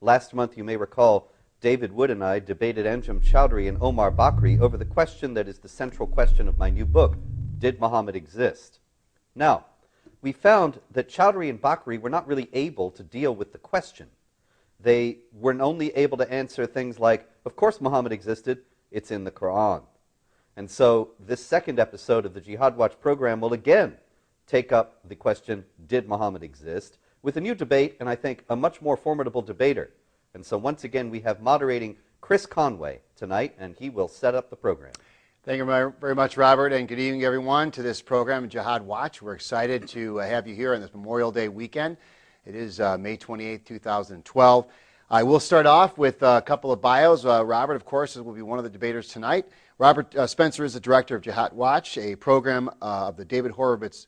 Last month, you may recall, David Wood and I debated Anjem Choudhury and Omar Bakri over the question that is the central question of my new book, Did Muhammad Exist? Now, we found that Choudhury and Bakri were not really able to deal with the question. They were only able to answer things like, of course Muhammad existed, it's in the Qur'an. And so this second episode of the Jihad Watch program will again take up the question, did Muhammad exist, with a new debate, and I think a much more formidable debater. And so once again, we have moderating Chris Conway tonight, and he will set up the program. Thank you very much, Robert, and good evening, everyone, to this program, Jihad Watch. We're excited to have you here on this Memorial Day weekend. It is May 28, 2012. I will start off with a couple of bios. Robert, of course, will be one of the debaters tonight. Robert Spencer is the director of Jihad Watch, a program of the David Horowitz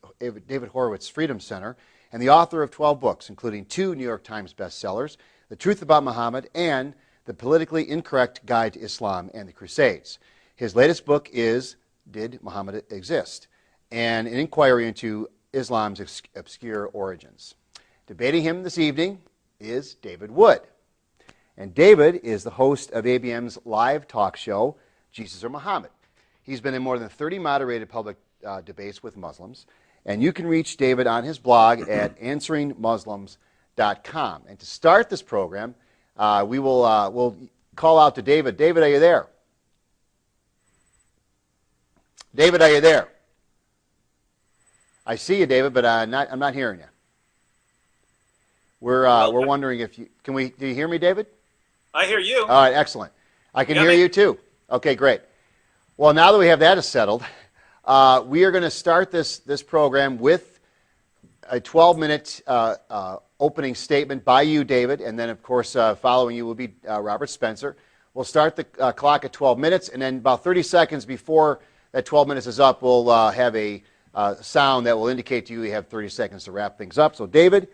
Freedom Center, and the author of 12 books, including 2 New York Times bestsellers, The Truth About Muhammad and The Politically Incorrect Guide to Islam and the Crusades. His latest book is Did Muhammad Exist? And an inquiry into Islam's obscure origins. Debating him this evening is David Wood. And David is the host of ABM's live talk show, Jesus or Muhammad. He's been in more than 30 moderated public debates with Muslims, and you can reach David on his blog at answeringmuslims.com. And to start this program, we'll call out to David. David, are you there? David, are you there? I see you, David, but I'm not hearing you. We're wondering if you do you hear me, David? I hear you. All right, excellent. I can hear you too. Okay, great. Well, now that we have that settled, we are going to start this program with a 12-minute opening statement by you, David, and then, of course, following you will be Robert Spencer. We'll start the clock at 12 minutes, and then about 30 seconds before that 12 minutes is up, we'll have a sound that will indicate to you we have 30 seconds to wrap things up. So, David,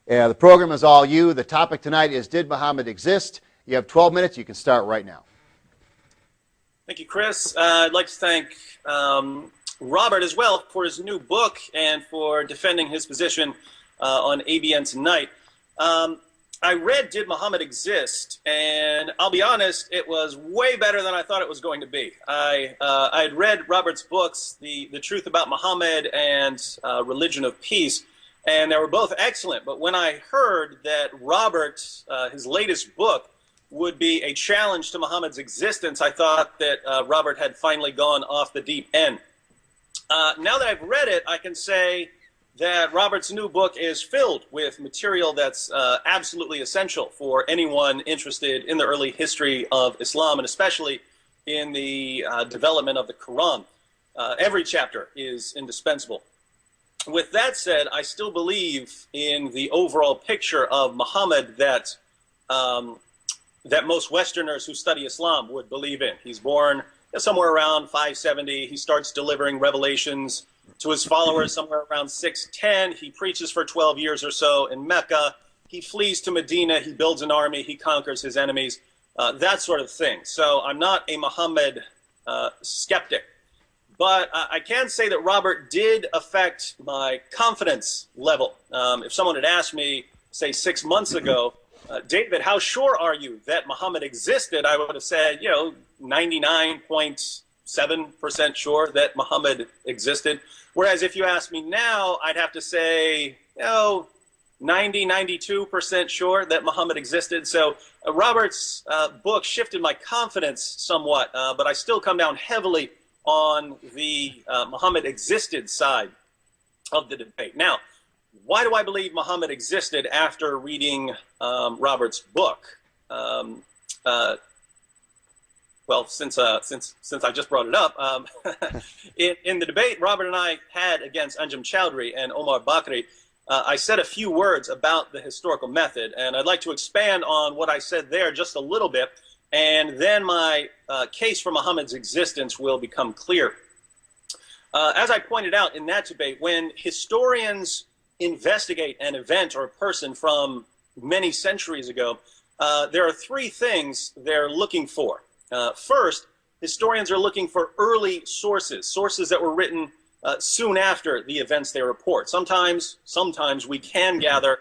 the program is all you. The topic tonight is, did Muhammad exist? You have 12 minutes. You can start right now. Thank you, Chris. I'd like to thank Robert as well for his new book and for defending his position on ABN tonight. I read Did Muhammad Exist? And I'll be honest, it was way better than I thought it was going to be. I had read Robert's books, The Truth About Muhammad and Religion of Peace, and they were both excellent. But when I heard that Robert, his latest book, would be a challenge to Muhammad's existence, I thought that Robert had finally gone off the deep end. Now that I've read it, I can say that Robert's new book is filled with material that's absolutely essential for anyone interested in the early history of Islam, and especially in the development of the Quran. Every chapter is indispensable. With that said, I still believe in the overall picture of Muhammad that that most Westerners who study Islam would believe in. He's born somewhere around 570. He starts delivering revelations to his followers somewhere around 610. He preaches for 12 years or so in Mecca. He flees to Medina. He builds an army. He conquers his enemies, that sort of thing. So I'm not a Muhammad skeptic. But I can say that Robert did affect my confidence level. If someone had asked me, say, 6 months ago, David, how sure are you that Muhammad existed? I would have said, 99.7% sure that Muhammad existed. Whereas if you ask me now, I'd have to say, 90, 92% sure that Muhammad existed. So Robert's book shifted my confidence somewhat, but I still come down heavily on the Muhammad existed side of the debate. Now, why do I believe Muhammad existed after reading Robert's book? Well, since I just brought it up, in the debate Robert and I had against Anjem Choudhury and Omar Bakri, I said a few words about the historical method, and I'd like to expand on what I said there just a little bit, and then my case for Muhammad's existence will become clear. As I pointed out in that debate, when historians investigate an event or a person from many centuries ago, there are 3 things they're looking for. First, historians are looking for early sources that were written soon after the events they report. Sometimes we can gather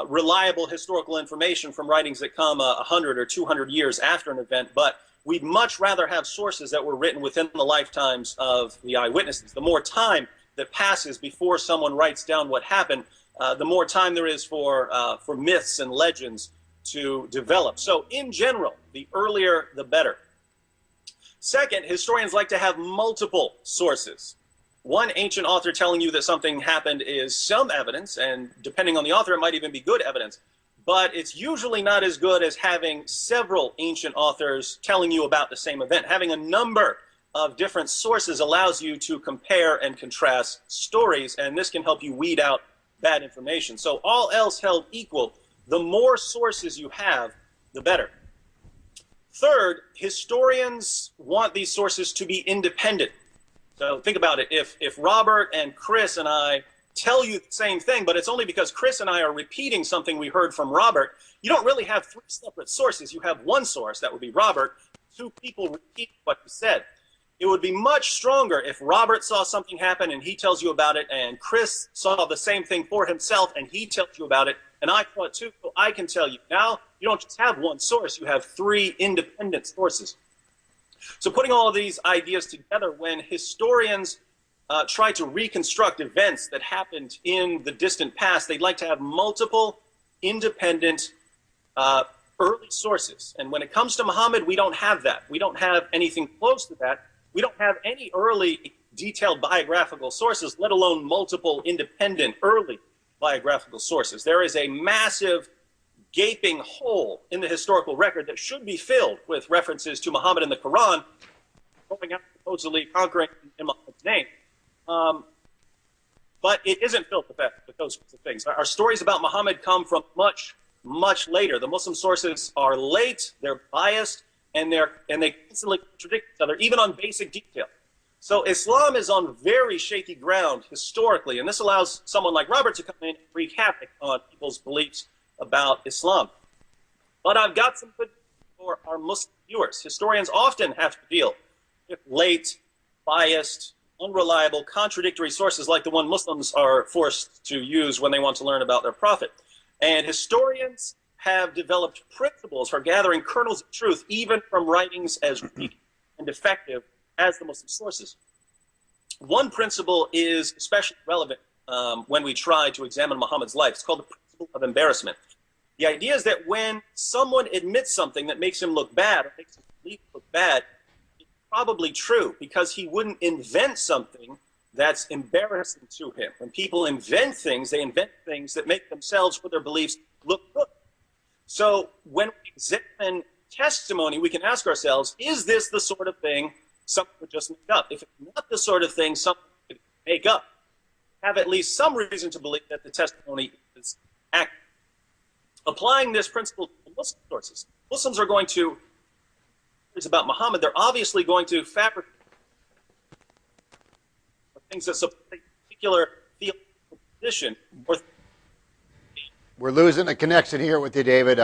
reliable historical information from writings that come 100 or 200 years after an event, but we'd much rather have sources that were written within the lifetimes of the eyewitnesses. The more time that passes before someone writes down what happened, the more time there is for myths and legends to develop. So in general, the earlier, the better. Second, historians like to have multiple sources. One ancient author telling you that something happened is some evidence, and depending on the author, it might even be good evidence. But it's usually not as good as having several ancient authors telling you about the same event. Having a number of different sources allows you to compare and contrast stories, and this can help you weed out bad information. So all else held equal, the more sources you have, the better. Third, historians want these sources to be independent. So think about it. If Robert and Chris and I tell you the same thing, but it's only because Chris and I are repeating something we heard from Robert, you don't really have three separate sources. You have one source, that would be Robert, two people repeat what you said. It would be much stronger if Robert saw something happen and he tells you about it, and Chris saw the same thing for himself and he tells you about it, and I saw it too, so I can tell you. Now, you don't just have one source, you have three independent sources. So putting all of these ideas together, when historians try to reconstruct events that happened in the distant past, they'd like to have multiple independent early sources. And when it comes to Muhammad, we don't have that. We don't have anything close to that. We don't have any early detailed biographical sources, let alone multiple independent early biographical sources. There is a massive gaping hole in the historical record that should be filled with references to Muhammad in the Quran, going out supposedly conquering in Muhammad's name. But it isn't filled with those sorts of things. Our stories about Muhammad come from much, much later. The Muslim sources are late, they're biased, and they constantly contradict each other, even on basic detail. So Islam is on very shaky ground historically, and this allows someone like Robert to come in and wreak havoc on people's beliefs about Islam. But I've got some good news for our Muslim viewers. Historians often have to deal with late, biased, unreliable, contradictory sources like the one Muslims are forced to use when they want to learn about their prophet. And historians have developed principles for gathering kernels of truth, even from writings as weak and defective as the Muslim sources. One principle is especially relevant when we try to examine Muhammad's life. It's called the principle of embarrassment. The idea is that when someone admits something that makes him look bad, or makes his belief look bad, it's probably true, because he wouldn't invent something that's embarrassing to him. When people invent things, they invent things that make themselves or their beliefs look good. So when we examine testimony, we can ask ourselves, is this the sort of thing someone would just make up? If it's not the sort of thing someone could make up, have at least some reason to believe that the testimony is accurate. Applying this principle to Muslim sources, Muslims are going to, it's about Muhammad, they're obviously going to fabricate things that support a particular theological position. We're losing a connection here with you, David.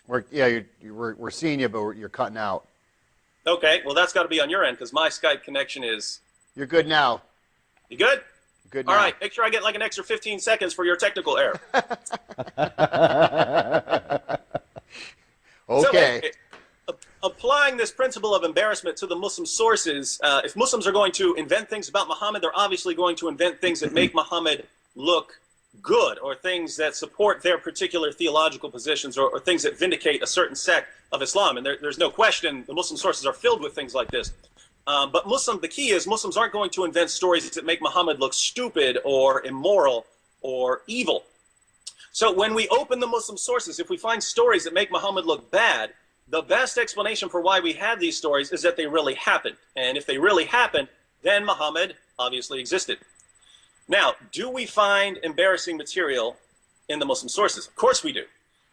We're seeing you, but you're cutting out. Okay, well, that's got to be on your end, because my Skype connection is... You're good now. You good? Good now. All right, make sure I get like an extra 15 seconds for your technical error. Okay. So, applying this principle of embarrassment to the Muslim sources, if Muslims are going to invent things about Muhammad, they're obviously going to invent things that make Muhammad look good, or things that support their particular theological positions, or things that vindicate a certain sect of Islam. And there's no question the Muslim sources are filled with things like this. But the key is Muslims aren't going to invent stories that make Muhammad look stupid or immoral or evil. So when we open the Muslim sources, if we find stories that make Muhammad look bad, the best explanation for why we have these stories is that they really happened. And if they really happened, then Muhammad obviously existed. Now, do we find embarrassing material in the Muslim sources? Of course we do.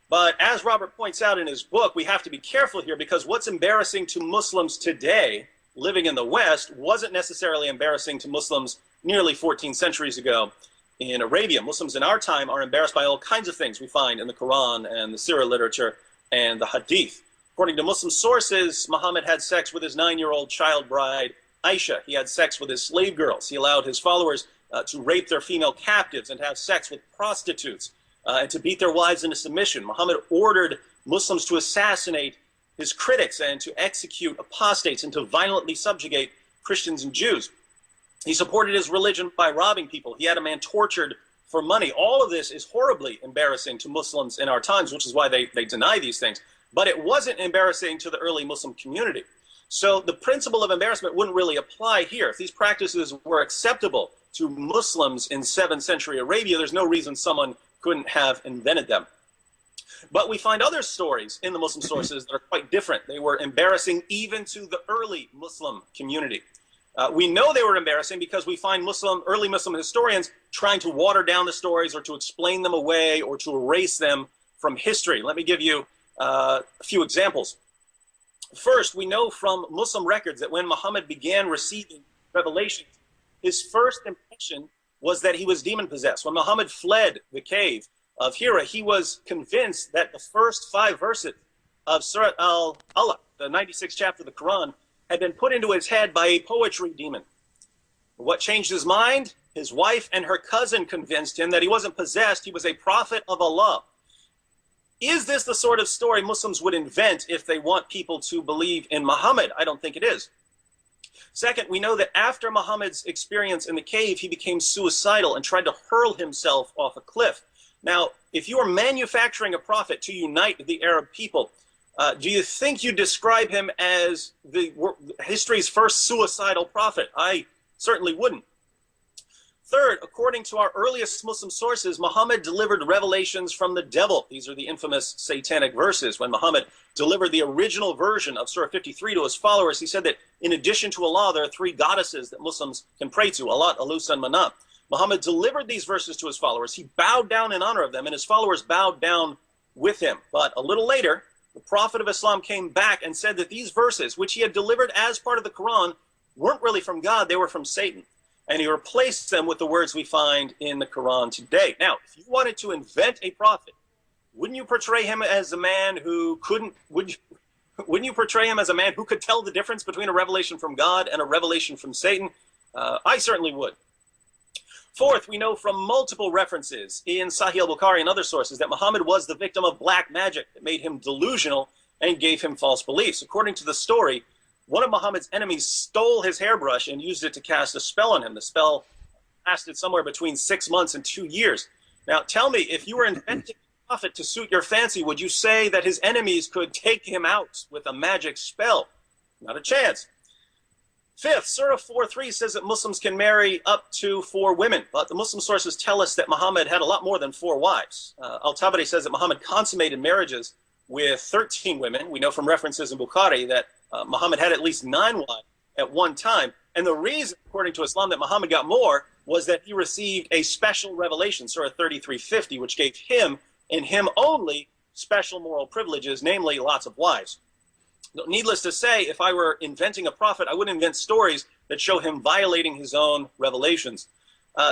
But as Robert points out in his book, we have to be careful here, because what's embarrassing to Muslims today living in the West wasn't necessarily embarrassing to Muslims nearly 14 centuries ago in Arabia. Muslims in our time are embarrassed by all kinds of things we find in the Quran and the Sirah literature and the Hadith. According to Muslim sources, Muhammad had sex with his 9-year-old child bride, Aisha. He had sex with his slave girls. He allowed his followers to rape their female captives and to have sex with prostitutes, and to beat their wives into submission. Muhammad ordered Muslims to assassinate his critics and to execute apostates and to violently subjugate Christians and Jews. He supported his religion by robbing people. He had a man tortured for money. All of this is horribly embarrassing to Muslims in our times, which is why they deny these things. But it wasn't embarrassing to the early Muslim community. So the principle of embarrassment wouldn't really apply here. If these practices were acceptable to Muslims in 7th century Arabia, there's no reason someone couldn't have invented them. But we find other stories in the Muslim sources that are quite different. They were embarrassing even to the early Muslim community. We know they were embarrassing because we find early Muslim historians trying to water down the stories or to explain them away or to erase them from history. Let me give you a few examples. First, we know from Muslim records that when Muhammad began receiving revelations, his first impression was that he was demon-possessed. When Muhammad fled the cave of Hira, he was convinced that the first 5 verses of Surah Al-Alaq, the 96th chapter of the Quran, had been put into his head by a poetry demon. What changed his mind? His wife and her cousin convinced him that he wasn't possessed, he was a prophet of Allah. Is this the sort of story Muslims would invent if they want people to believe in Muhammad? I don't think it is. Second, we know that after Muhammad's experience in the cave, he became suicidal and tried to hurl himself off a cliff. Now, if you are manufacturing a prophet to unite the Arab people, do you think you describe him as history's first suicidal prophet? I certainly wouldn't. Third, according to our earliest Muslim sources, Muhammad delivered revelations from the devil. These are the infamous satanic verses. When Muhammad delivered the original version of Surah 53 to his followers, he said that in addition to Allah, there are 3 goddesses that Muslims can pray to, Allat, Alus, and Manat. Muhammad delivered these verses to his followers. He bowed down in honor of them, and his followers bowed down with him. But a little later, the Prophet of Islam came back and said that these verses, which he had delivered as part of the Quran, weren't really from God, they were from Satan. And he replaced them with the words we find in the Quran today. Now, if you wanted to invent a prophet, wouldn't you portray him as a man who wouldn't you portray him as a man who could tell the difference between a revelation from God and a revelation from Satan? I certainly would. Fourth, we know from multiple references in Sahih al-Bukhari and other sources that Muhammad was the victim of black magic that made him delusional and gave him false beliefs. According to the story, one of Muhammad's enemies stole his hairbrush and used it to cast a spell on him. The spell lasted somewhere between 6 months and 2 years. Now, tell me, if you were inventing a prophet to suit your fancy, would you say that his enemies could take him out with a magic spell? Not a chance. Fifth, Surah 4:3 says that Muslims can marry up to 4 women, but the Muslim sources tell us that Muhammad had a lot more than 4 wives. Al-Tabari says that Muhammad consummated marriages with 13 women. We know from references in Bukhari that Muhammad had at least 9 wives at one time. And the reason, according to Islam, that Muhammad got more was that he received a special revelation, Surah 33:50, which gave him and him only special moral privileges, namely lots of wives. Needless to say, if I were inventing a prophet, I would invent stories that show him violating his own revelations.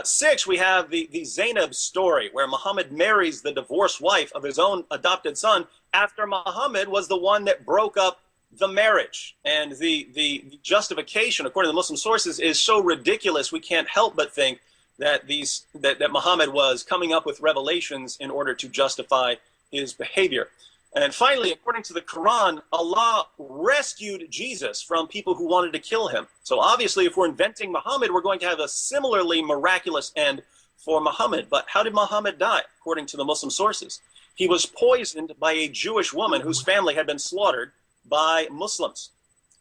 6, we have the Zainab story, where Muhammad marries the divorced wife of his own adopted son after Muhammad was the one that broke up the marriage. And the justification, according to the Muslim sources, is so ridiculous we can't help but think that that Muhammad was coming up with revelations in order to justify his behavior. And finally, according to the Quran, Allah rescued Jesus from people who wanted to kill him. So obviously, if we're inventing Muhammad, we're going to have a similarly miraculous end for Muhammad. But how did Muhammad die, according to the Muslim sources? He was poisoned by a Jewish woman whose family had been slaughtered by Muslims.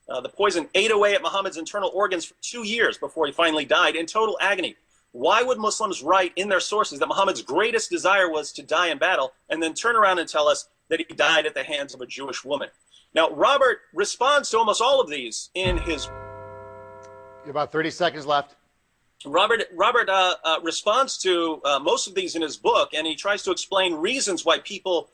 The poison ate away at Muhammad's internal organs for 2 years before he finally died in total agony. Why would Muslims write in their sources that Muhammad's greatest desire was to die in battle and then turn around and tell us that he died at the hands of a Jewish woman? Now, Robert responds to almost all of these in his... You have about 30 seconds left. Robert responds to most of these in his book, and he tries to explain reasons why people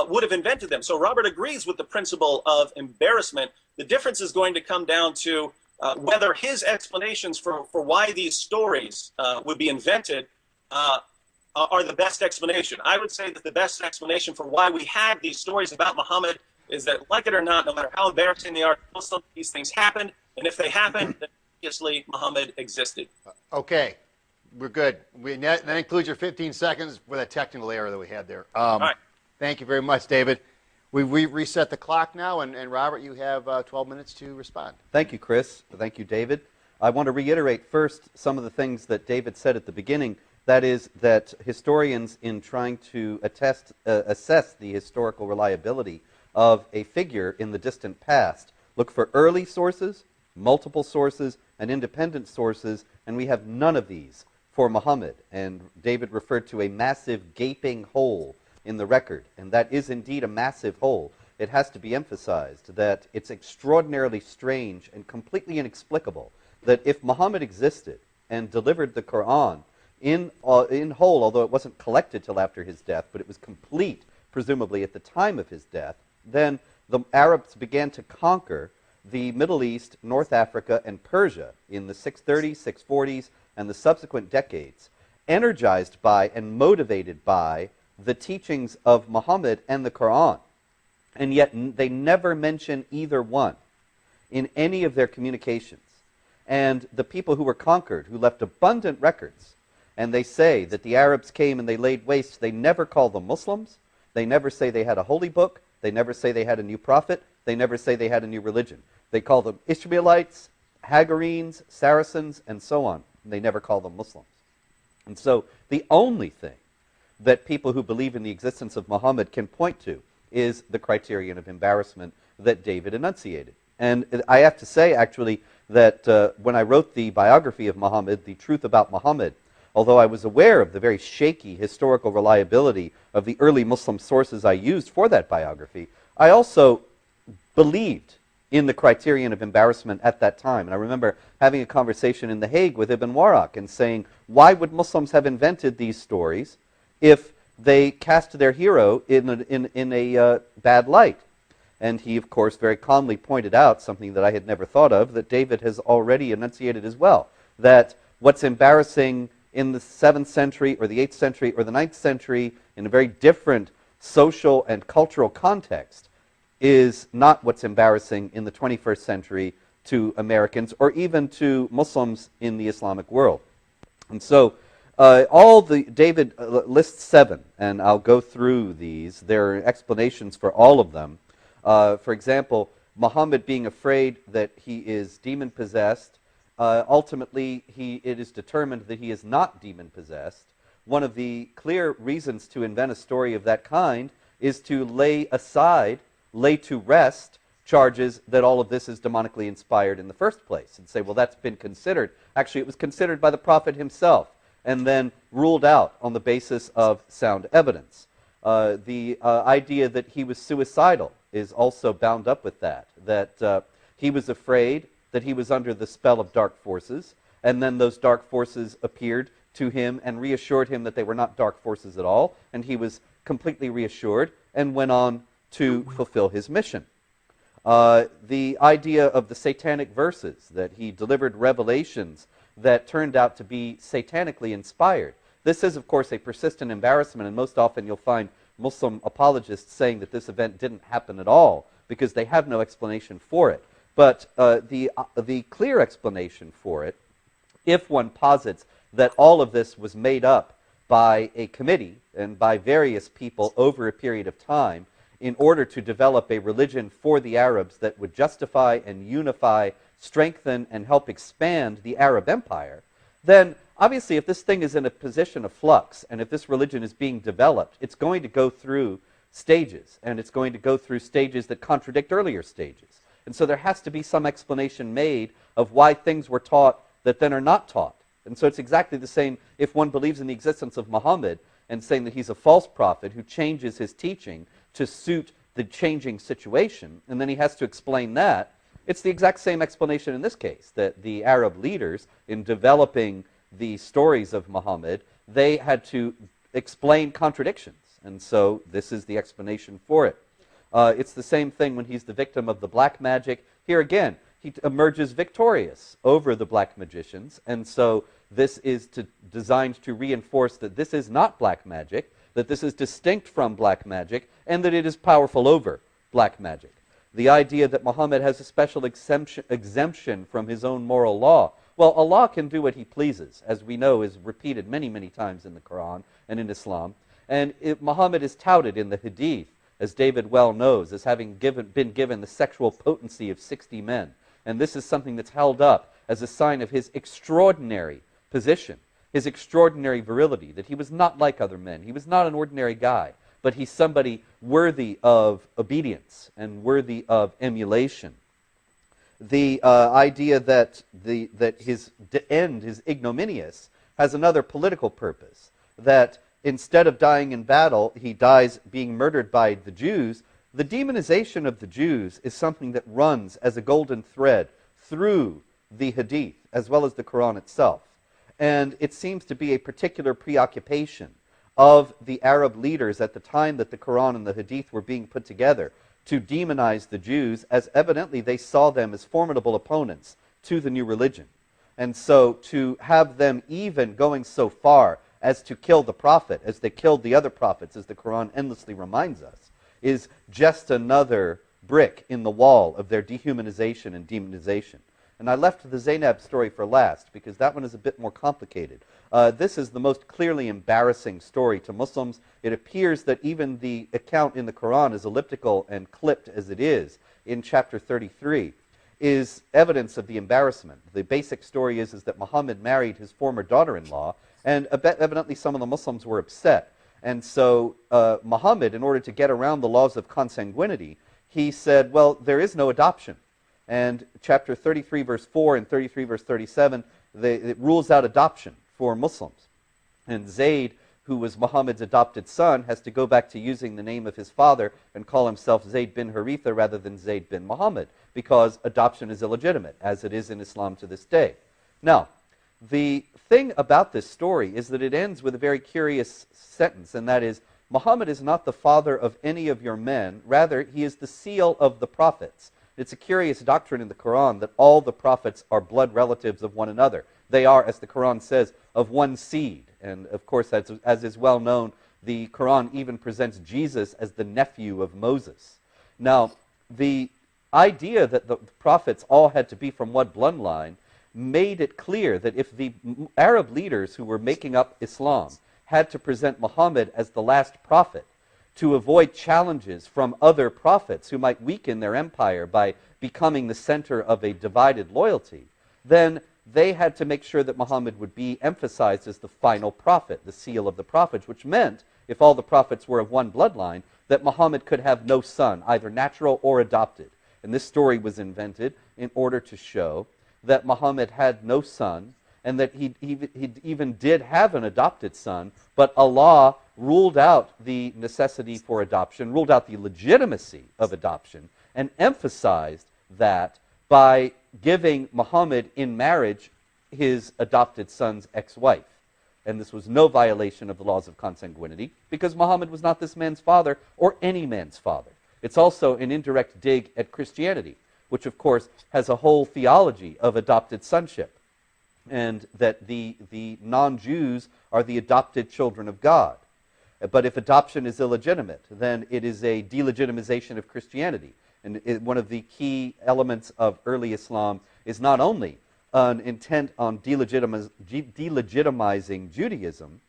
would have invented them. So Robert agrees with the principle of embarrassment. The difference is going to come down to whether his explanations for why these stories would be invented are the best explanation. I would say that the best explanation for why we have these stories about Muhammad is that, like it or not, no matter how embarrassing they are to Muslims, these things happened, and if they happened, then obviously Muhammad existed. Okay. We're good. That includes your 15 seconds with a technical error that we had there. All right. Thank you very much, David. We reset the clock now, and Robert, you have 12 minutes to respond. Thank you, Chris. Thank you, David. I want to reiterate first some of the things that David said at the beginning. That is that historians, in trying to assess the historical reliability of a figure in the distant past, look for early sources, multiple sources, and independent sources, and we have none of these for Muhammad. And David referred to a massive gaping hole in the record, and that is indeed a massive hole. It has to be emphasized that it's extraordinarily strange and completely inexplicable that if Muhammad existed and delivered the Qur'an in whole, although it wasn't collected till after his death, but it was complete, presumably at the time of his death, then the Arabs began to conquer the Middle East, North Africa, and Persia in the 630s, 640s, and the subsequent decades, energized by and motivated by the teachings of Muhammad and the Qur'an. And yet they never mention either one in any of their communications. And the people who were conquered, who left abundant records, and they say that the Arabs came and they laid waste, they never call them Muslims, they never say they had a holy book, they never say they had a new prophet, they never say they had a new religion. They call them Ishmaelites, Hagarenes, Saracens, and so on. And they never call them Muslims. And so the only thing that people who believe in the existence of Muhammad can point to is the criterion of embarrassment that David enunciated. And I have to say, actually, that when I wrote the biography of Muhammad, The Truth About Muhammad, although I was aware of the very shaky historical reliability of the early Muslim sources I used for that biography, I also believed in the criterion of embarrassment at that time. And I remember having a conversation in The Hague with Ibn Warraq and saying, why would Muslims have invented these stories if they cast their hero in a bad light? And he, of course, very calmly pointed out something that I had never thought of, that David has already enunciated as well, that what's embarrassing in the 7th century or the 8th century or the 9th century in a very different social and cultural context is not what's embarrassing in the 21st century to Americans or even to Muslims in the Islamic world. And so David lists 7, and I'll go through these. There are explanations for all of them. For example, Muhammad being afraid that he is demon-possessed. Ultimately, it is determined that he is not demon-possessed. One of the clear reasons to invent a story of that kind is to lay to rest charges that all of this is demonically inspired in the first place, and say, well, that's been considered. Actually, it was considered by the prophet himself, and then ruled out on the basis of sound evidence. The idea that he was suicidal is also bound up with that he was afraid that he was under the spell of dark forces, and then those dark forces appeared to him and reassured him that they were not dark forces at all, and he was completely reassured and went on to fulfill his mission. The idea of the satanic verses, that he delivered revelations that turned out to be satanically inspired. This is, of course, a persistent embarrassment, and most often you'll find Muslim apologists saying that this event didn't happen at all because they have no explanation for it. But the clear explanation for it, if one posits that all of this was made up by a committee and by various people over a period of time in order to develop a religion for the Arabs that would justify and unify, strengthen, and help expand the Arab empire, then obviously if this thing is in a position of flux and if this religion is being developed, it's going to go through stages, and it's going to go through stages that contradict earlier stages. And so there has to be some explanation made of why things were taught that then are not taught. And so it's exactly the same if one believes in the existence of Muhammad and saying that he's a false prophet who changes his teaching to suit the changing situation, and then he has to explain that. It's the exact same explanation in this case, that the Arab leaders, in developing the stories of Muhammad, they had to explain contradictions. And so this is the explanation for it. It's the same thing when he's the victim of the black magic. Here again, he emerges victorious over the black magicians, and so this is designed to reinforce that this is not black magic, that this is distinct from black magic, and that it is powerful over black magic. The idea that Muhammad has a special exemption from his own moral law. Well, Allah can do what he pleases, as we know is repeated many, many times in the Quran and in Islam. And Muhammad is touted in the Hadith, as David well knows, as having been given the sexual potency of 60 men. And this is something that's held up as a sign of his extraordinary position, his extraordinary virility, that he was not like other men. He was not an ordinary guy, but he's somebody worthy of obedience and worthy of emulation. The idea that his end is ignominious has another political purpose, that instead of dying in battle, he dies being murdered by the Jews. The demonization of the Jews is something that runs as a golden thread through the Hadith, as well as the Quran itself. And it seems to be a particular preoccupation of the Arab leaders at the time that the Quran and the Hadith were being put together to demonize the Jews, as evidently they saw them as formidable opponents to the new religion. And so to have them even going so far as to kill the prophet, as they killed the other prophets, as the Quran endlessly reminds us, is just another brick in the wall of their dehumanization and demonization. And I left the Zainab story for last, because that one is a bit more complicated. This is the most clearly embarrassing story to Muslims. It appears that even the account in the Quran, as elliptical and clipped as it is, in chapter 33, is evidence of the embarrassment. The basic story is that Muhammad married his former daughter-in-law, and evidently some of the Muslims were upset. And so Muhammad, in order to get around the laws of consanguinity, he said, well, there is no adoption. And chapter 33, verse 4 and 33, verse 37, it rules out adoption for Muslims. And Zayd, who was Muhammad's adopted son, has to go back to using the name of his father and call himself Zayd bin Haritha rather than Zayd bin Muhammad, because adoption is illegitimate, as it is in Islam to this day. Now, the thing about this story is that it ends with a very curious sentence, and that is, Muhammad is not the father of any of your men, rather he is the seal of the prophets. It's a curious doctrine in the Quran that all the prophets are blood relatives of one another. They are, as the Quran says, of one seed. And of course, as is well known, the Quran even presents Jesus as the nephew of Moses. Now, the idea that the prophets all had to be from one bloodline made it clear that if the Arab leaders who were making up Islam had to present Muhammad as the last prophet, to avoid challenges from other prophets who might weaken their empire by becoming the center of a divided loyalty, then they had to make sure that Muhammad would be emphasized as the final prophet, the seal of the prophets, which meant, if all the prophets were of one bloodline, that Muhammad could have no son, either natural or adopted. And this story was invented in order to show that Muhammad had no son, and that he even did have an adopted son, but Allah ruled out the necessity for adoption, ruled out the legitimacy of adoption, and emphasized that by giving Muhammad in marriage his adopted son's ex-wife. And this was no violation of the laws of consanguinity, because Muhammad was not this man's father or any man's father. It's also an indirect dig at Christianity, which of course has a whole theology of adopted sonship, and that the non-Jews are the adopted children of God. But if adoption is illegitimate, then it is a delegitimization of Christianity. And one of the key elements of early Islam is not only an intent on delegitimizing Judaism,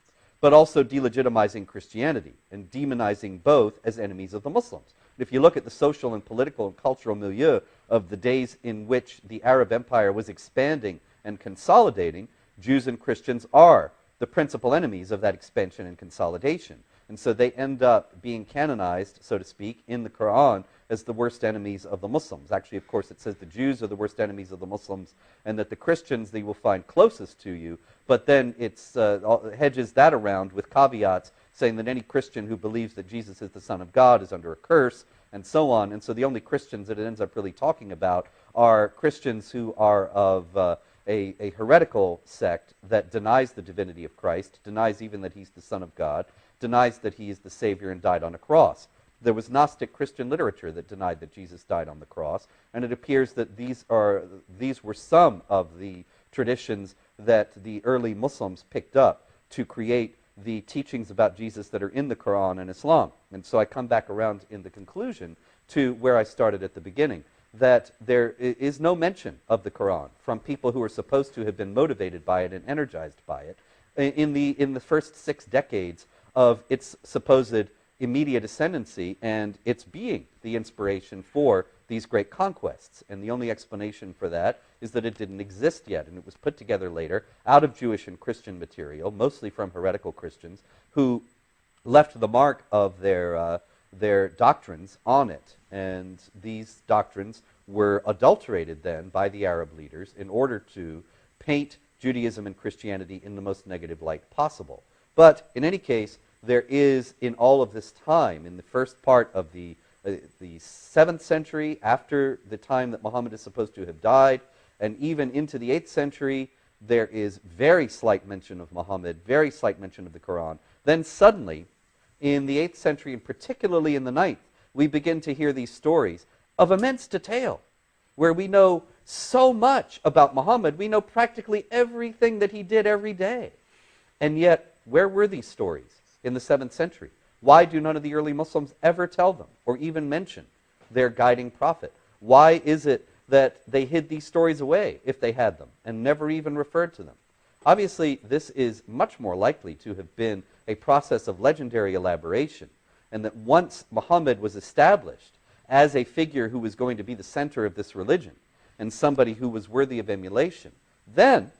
but also delegitimizing Christianity and demonizing both as enemies of the Muslims. If you look at the social and political and cultural milieu of the days in which the Arab Empire was expanding and consolidating, Jews and Christians are the principal enemies of that expansion and consolidation. And so they end up being canonized, so to speak, in the Quran as the worst enemies of the Muslims. Actually, of course, it says the Jews are the worst enemies of the Muslims, and that the Christians they will find closest to you. But then it hedges that around with caveats, saying that any Christian who believes that Jesus is the Son of God is under a curse, and so on. And so the only Christians that it ends up really talking about are Christians who are of a heretical sect that denies the divinity of Christ, denies even that he's the Son of God, denies that he is the Savior and died on a cross. There was Gnostic Christian literature that denied that Jesus died on the cross, and it appears that these were some of the traditions that the early Muslims picked up to create the teachings about Jesus that are in the Quran and Islam. And so I come back around in the conclusion to where I started at the beginning, that there is no mention of the Quran from people who are supposed to have been motivated by it and energized by it in the first 6 decades of its supposed immediate ascendancy and its being the inspiration for these great conquests. And the only explanation for that is that it didn't exist yet, and it was put together later out of Jewish and Christian material, mostly from heretical Christians, who left the mark of their doctrines on it. And these doctrines were adulterated then by the Arab leaders in order to paint Judaism and Christianity in the most negative light possible. But in any case, there is, in all of this time, in the first part of the 7th century, after the time that Muhammad is supposed to have died, and even into the 8th century, there is very slight mention of Muhammad, very slight mention of the Quran. Then suddenly, in the 8th century, and particularly in the 9th, we begin to hear these stories of immense detail, where we know so much about Muhammad. We know practically everything that he did every day. And yet, where were these stories in the 7th century? Why do none of the early Muslims ever tell them or even mention their guiding prophet? Why is it that they hid these stories away if they had them and never even referred to them? Obviously, this is much more likely to have been a process of legendary elaboration, and that once Muhammad was established as a figure who was going to be the center of this religion and somebody who was worthy of emulation, then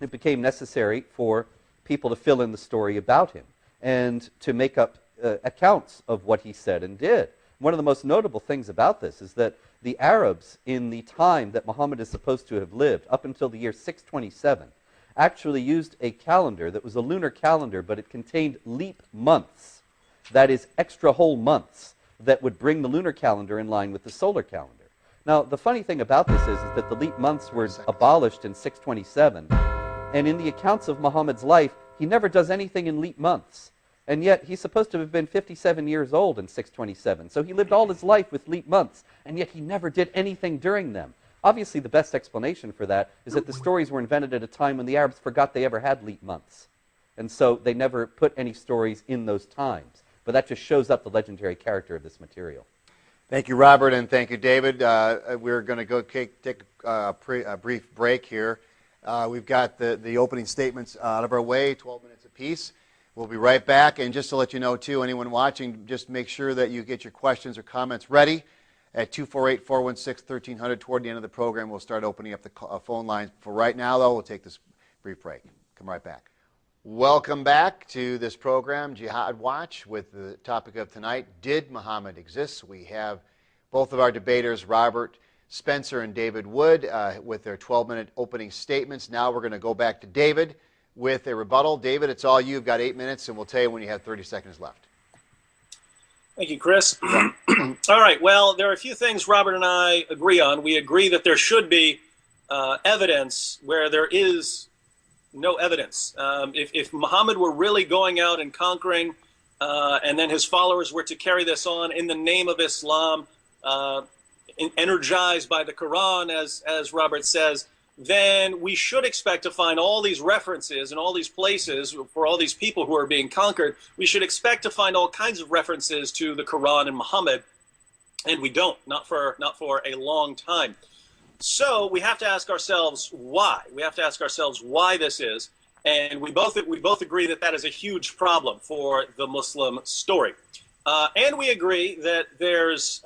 it became necessary for people to fill in the story about him and to make up accounts of what he said and did. One of the most notable things about this is that the Arabs, in the time that Muhammad is supposed to have lived, up until the year 627, actually used a calendar that was a lunar calendar, but it contained leap months, that is, extra whole months, that would bring the lunar calendar in line with the solar calendar. Now, the funny thing about this is that the leap months were abolished in 627, and in the accounts of Muhammad's life, he never does anything in leap months. And yet, he's supposed to have been 57 years old in 627. So he lived all his life with leap months, and yet he never did anything during them. Obviously, the best explanation for that is that the stories were invented at a time when the Arabs forgot they ever had leap months. And so they never put any stories in those times. But that just shows up the legendary character of this material. Thank you, Robert, and thank you, David. We're going to go take a brief break here. We've got the opening statements out of our way, 12 minutes apiece. We'll be right back. And just to let you know, too, anyone watching, just make sure that you get your questions or comments ready at 248-416-1300. Toward the end of the program, we'll start opening up the phone lines. For right now, though, we'll take this brief break. Come right back. Welcome back to this program, Jihad Watch, with the topic of tonight, Did Muhammad Exist? We have both of our debaters, Robert Spencer and David Wood, with their 12-minute opening statements. Now we're going to go back to David with a rebuttal. David, it's all you. You've got 8 minutes, and we'll tell you when you have 30 seconds left. Thank you, Chris. All right, well, there are a few things Robert and I agree on. We agree that there should be evidence where there is no evidence. If Muhammad were really going out and conquering, and then his followers were to carry this on in the name of Islam, energized by the Quran, as Robert says, then we should expect to find all these references in all these places for all these people who are being conquered. We should expect to find all kinds of references to the Quran and Muhammad, and we don't, not for a long time. So we have to ask ourselves why. We have to ask ourselves why this is, and we both agree that that is a huge problem for the Muslim story, and we agree that there's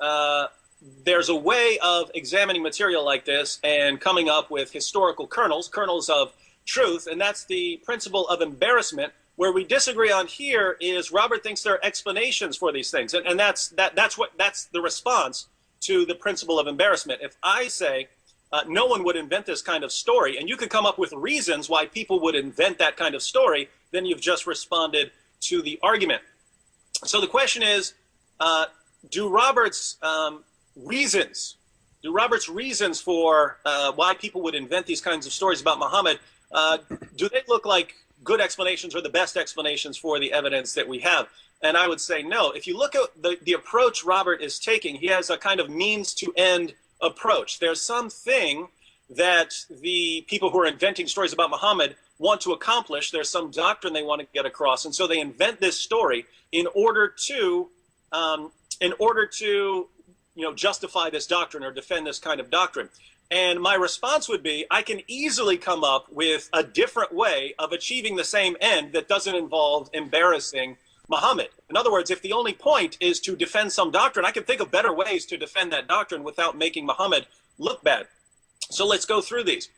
a way of examining material like this and coming up with historical kernels of truth, and that's the principle of embarrassment. Where we disagree on here is Robert thinks there are explanations for these things, and that's the response to the principle of embarrassment. If I say no one would invent this kind of story, and you could come up with reasons why people would invent that kind of story, then you've just responded to the argument. So the question is, do Robert's reasons for why people would invent these kinds of stories about Muhammad, do they look like good explanations or the best explanations for the evidence that we have? And I would say no. If you look at the approach Robert is taking, he has a kind of means to end approach. There's something that the people who are inventing stories about Muhammad want to accomplish. There's some doctrine they want to get across, and so they invent this story in order to justify this doctrine or defend this kind of doctrine? And my response would be, I can easily come up with a different way of achieving the same end that doesn't involve embarrassing Muhammad. In other words, if the only point is to defend some doctrine, I can think of better ways to defend that doctrine without making Muhammad look bad. So let's go through these.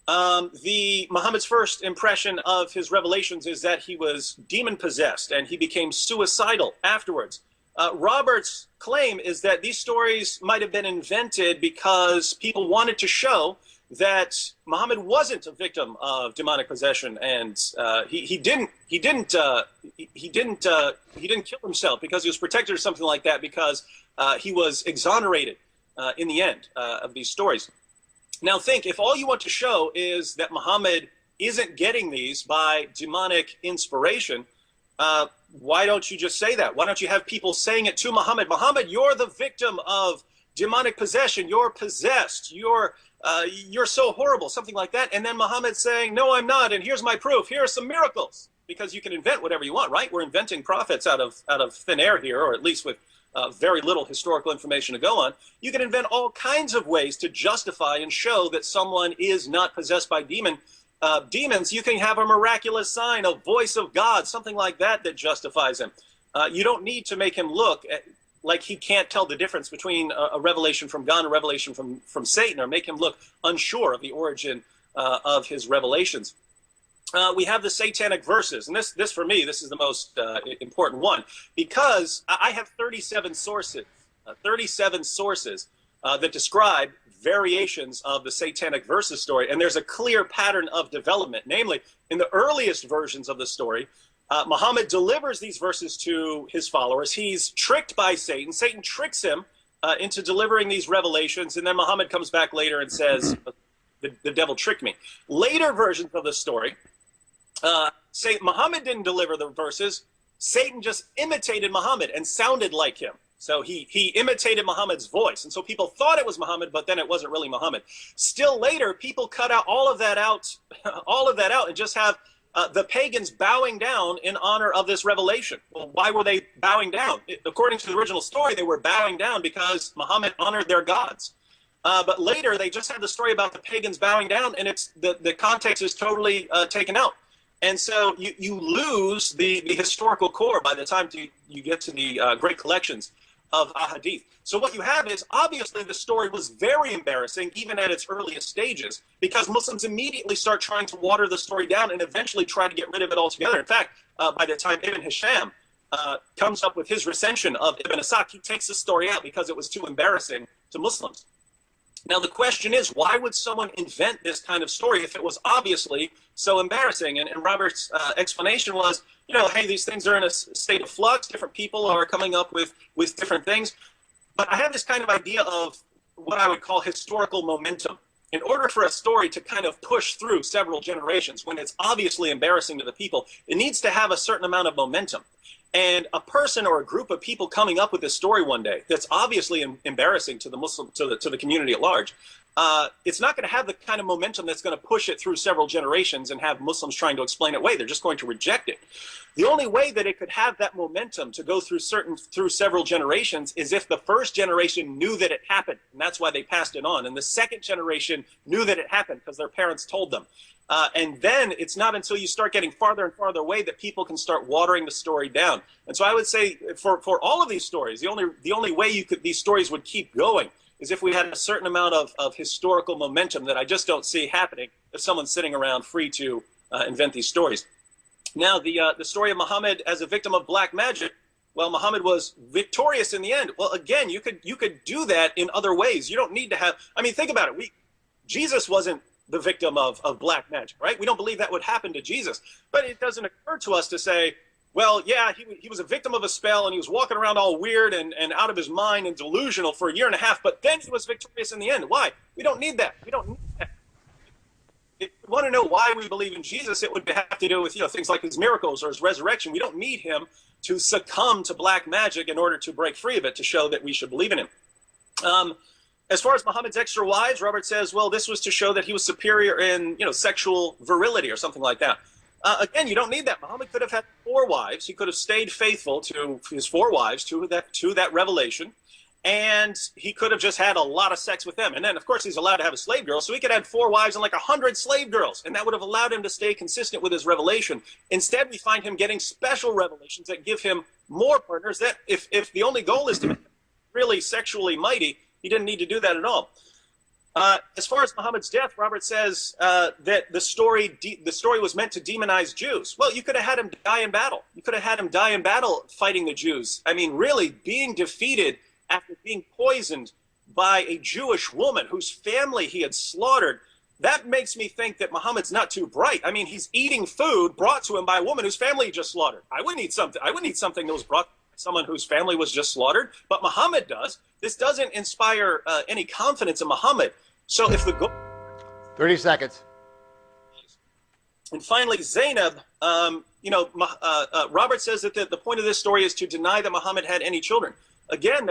Muhammad's first impression of his revelations is that he was demon-possessed, and he became suicidal afterwards. Robert's claim is that these stories might have been invented because people wanted to show that Muhammad wasn't a victim of demonic possession, and he didn't kill himself because he was protected or something like that, because he was exonerated in the end of these stories. Now think, if all you want to show is that Muhammad isn't getting these by demonic inspiration, why don't you just say that? Why don't you have people saying it to Muhammad? Muhammad, you're the victim of demonic possession. You're possessed. You're so horrible, something like that. And then Muhammad saying, no, I'm not. And here's my proof. Here are some miracles. Because you can invent whatever you want, right? We're inventing prophets out of thin air here, or at least with very little historical information to go on. You can invent all kinds of ways to justify and show that someone is not possessed by demons. You can have a miraculous sign, a voice of God, something like that justifies him. You don't need to make him look like he can't tell the difference between a revelation from God and a revelation from Satan, or make him look unsure of the origin of his revelations. We have the satanic verses, and this for me, this is the most important one, because I have 37 sources that describe variations of the satanic verses story, and there's a clear pattern of development. Namely, in the earliest versions of the story, Muhammad delivers these verses to his followers. He's tricked by Satan. Satan tricks him into delivering these revelations, and then Muhammad comes back later and says, the devil tricked me. Later versions of the story say Muhammad didn't deliver the verses. Satan just imitated Muhammad and sounded like him. So he imitated Muhammad's voice. And so people thought it was Muhammad, but then it wasn't really Muhammad. Still later, people cut out all of that out, and just have the pagans bowing down in honor of this revelation. Well, why were they bowing down? According to the original story, they were bowing down because Muhammad honored their gods. But later, they just had the story about the pagans bowing down, and the context is totally taken out. And so you lose the historical core by the time you get to the great collections of ahadith. So what you have is, obviously the story was very embarrassing even at its earliest stages, because Muslims immediately start trying to water the story down and eventually try to get rid of it altogether. In fact, by the time Ibn Hisham comes up with his recension of Ibn Ishaq, he takes the story out because it was too embarrassing to Muslims. Now the question is, why would someone invent this kind of story if it was obviously so embarrassing? And Robert's explanation was, hey, these things are in a state of flux. Different people are coming up with different things. But I have this kind of idea of what I would call historical momentum. In order for a story to kind of push through several generations, when it's obviously embarrassing to the people, it needs to have a certain amount of momentum. And a person or a group of people coming up with this story one day that's obviously embarrassing to the Muslim, to the community at large, it's not going to have the kind of momentum that's going to push it through several generations and have Muslims trying to explain it away. They're just going to reject it. The only way that it could have that momentum to go through several generations is if the first generation knew that it happened, and that's why they passed it on. And the second generation knew that it happened because their parents told them. And then it's not until you start getting farther and farther away that people can start watering the story down. And so I would say for all of these stories, the only way these stories would keep going is if we had a certain amount of historical momentum that I just don't see happening if someone's sitting around free to invent these stories. Now, the story of Muhammad as a victim of black magic, well, Muhammad was victorious in the end. Well, again, you could do that in other ways. You don't need to have, I mean, think about it. Jesus wasn't the victim of black magic, right? We don't believe that would happen to Jesus. But it doesn't occur to us to say, well, yeah, he was a victim of a spell and he was walking around all weird and out of his mind and delusional for a year and a half, but then he was victorious in the end. Why? We don't need that. We don't need that. If you want to know why we believe in Jesus, it would have to do with things like his miracles or his resurrection. We don't need him to succumb to black magic in order to break free of it to show that we should believe in him. As far as Muhammad's extra wives, Robert says, well, this was to show that he was superior in sexual virility or something like that. Again, you don't need that. Muhammad could have had 4 wives. He could have stayed faithful to his 4 wives, to that revelation. and he could have just had a lot of sex with them. And then, of course, he's allowed to have a slave girl, so he could have 4 wives and like 100 slave girls, and that would have allowed him to stay consistent with his revelation. Instead, we find him getting special revelations that give him more partners. That if the only goal is to be really sexually mighty, he didn't need to do that at all. As far as Muhammad's death, Robert says that the story was meant to demonize Jews. Well, you could have had him die in battle. You could have had him die in battle fighting the Jews. I mean, really, being defeated after being poisoned by a Jewish woman whose family he had slaughtered, that makes me think that Muhammad's not too bright. I mean, he's eating food brought to him by a woman whose family he just slaughtered. I wouldn't eat something that was brought to someone whose family was just slaughtered, but Muhammad does. This doesn't inspire any confidence in Muhammad. So if the goal... 30 seconds. And finally, Zainab, Robert says that the point of this story is to deny that Muhammad had any children. Again,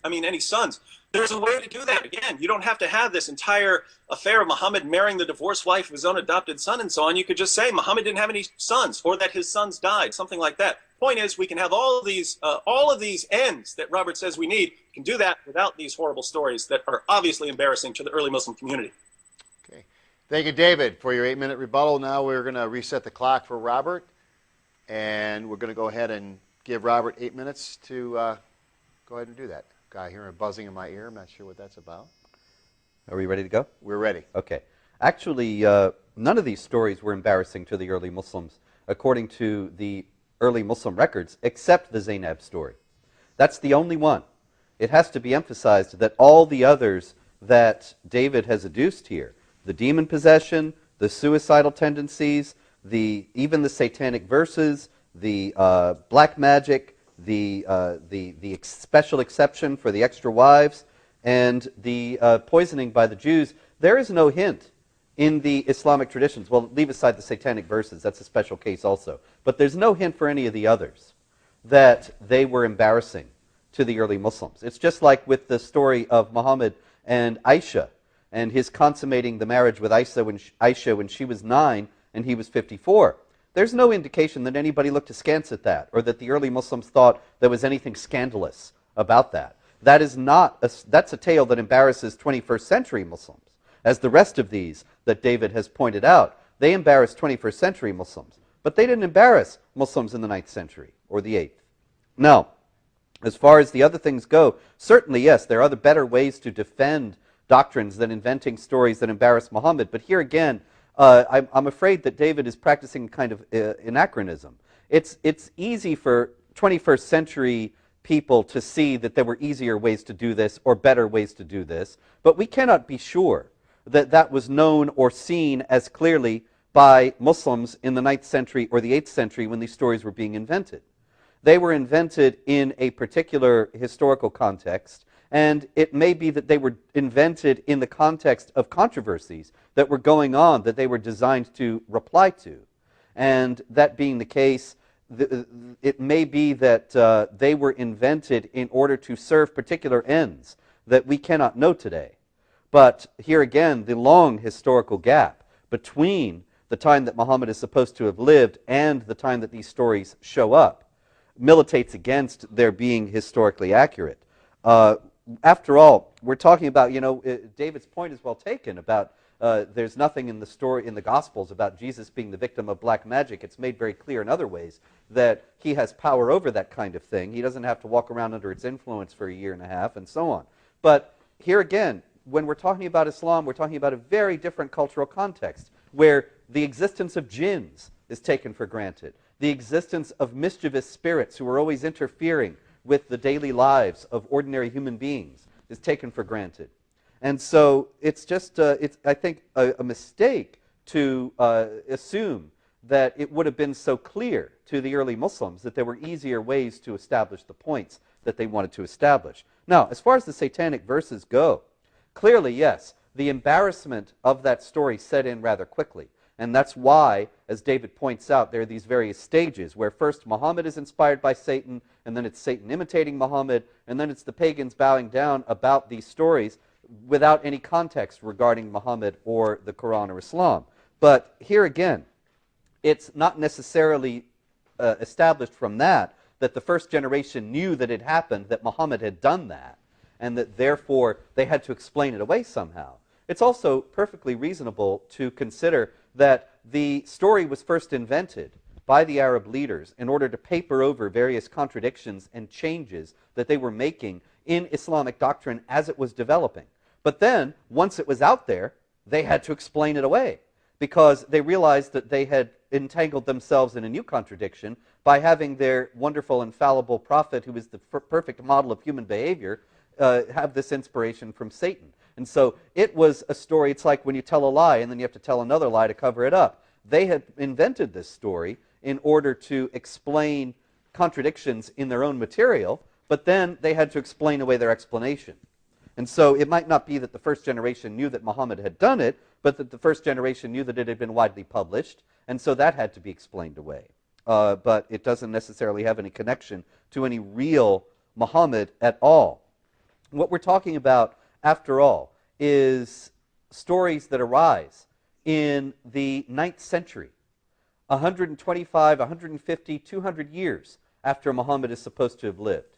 any sons. There's a way to do that. Again, you don't have to have this entire affair of Muhammad marrying the divorced wife of his own adopted son and so on. You could just say Muhammad didn't have any sons, or that his sons died, something like that. Point is, we can have all of these ends that Robert says we need. We can do that without these horrible stories that are obviously embarrassing to the early Muslim community. Okay. Thank you, David, for your 8-minute rebuttal. Now we're going to reset the clock for Robert, and we're going to go ahead and give Robert 8 minutes to go ahead and do that. Guy hearing a buzzing in my ear. I'm not sure what that's about. Are we ready to go? We're ready. Okay. Actually, none of these stories were embarrassing to the early Muslims, according to the early Muslim records, except the Zainab story. That's the only one. It has to be emphasized that all the others that David has adduced here, the demon possession, the suicidal tendencies, even the satanic verses, the black magic, the special exception for the extra wives, and the poisoning by the Jews, there is no hint in the Islamic traditions. Well, leave aside the satanic verses, that's a special case also. But there's no hint for any of the others that they were embarrassing to the early Muslims. It's just like with the story of Muhammad and Aisha and his consummating the marriage with Aisha when she was 9 and he was 54. There's no indication that anybody looked askance at that, or that the early Muslims thought there was anything scandalous about that. That's a tale that embarrasses 21st century Muslims. As the rest of these that David has pointed out, they embarrass 21st century Muslims. But they didn't embarrass Muslims in the 9th century or the 8th. Now, as far as the other things go, certainly, yes, there are other better ways to defend doctrines than inventing stories that embarrass Muhammad. But here again, I'm afraid that David is practicing kind of anachronism. It's easy for 21st century people to see that there were easier ways to do this or better ways to do this, but we cannot be sure that that was known or seen as clearly by Muslims in the 9th century or the 8th century when these stories were being invented. They were invented in a particular historical context, and it may be that they were invented in the context of controversies that were going on that they were designed to reply to. And that being the case, it may be that they were invented in order to serve particular ends that we cannot know today. But here again, the long historical gap between the time that Muhammad is supposed to have lived and the time that these stories show up militates against their being historically accurate. After all, we're talking about, David's point is well taken about there's nothing in the story in the Gospels about Jesus being the victim of black magic. It's made very clear in other ways that he has power over that kind of thing. He doesn't have to walk around under its influence for a year and a half and so on. But here again, when we're talking about Islam, we're talking about a very different cultural context where the existence of jinns is taken for granted. The existence of mischievous spirits who are always interfering with the daily lives of ordinary human beings is taken for granted. And so it's just, I think, a mistake to assume that it would have been so clear to the early Muslims that there were easier ways to establish the points that they wanted to establish. Now, as far as the satanic verses go, clearly, yes, the embarrassment of that story set in rather quickly. And that's why, as David points out, there are these various stages where first Muhammad is inspired by Satan, and then it's Satan imitating Muhammad, and then it's the pagans bowing down about these stories without any context regarding Muhammad or the Quran or Islam. But here again, it's not necessarily established from that the first generation knew that it happened, that Muhammad had done that, and that therefore they had to explain it away somehow. It's also perfectly reasonable to consider that the story was first invented by the Arab leaders in order to paper over various contradictions and changes that they were making in Islamic doctrine as it was developing. But then, once it was out there, they had to explain it away because they realized that they had entangled themselves in a new contradiction by having their wonderful, infallible prophet, who is the perfect model of human behavior, have this inspiration from Satan. And so it was a story, it's like when you tell a lie and then you have to tell another lie to cover it up. They had invented this story in order to explain contradictions in their own material, but then they had to explain away their explanation. And so it might not be that the first generation knew that Muhammad had done it, but that the first generation knew that it had been widely published, and so that had to be explained away. But it doesn't necessarily have any connection to any real Muhammad at all. What we're talking about, after all, is stories that arise in the 9th century, 125, 150, 200 years after Muhammad is supposed to have lived.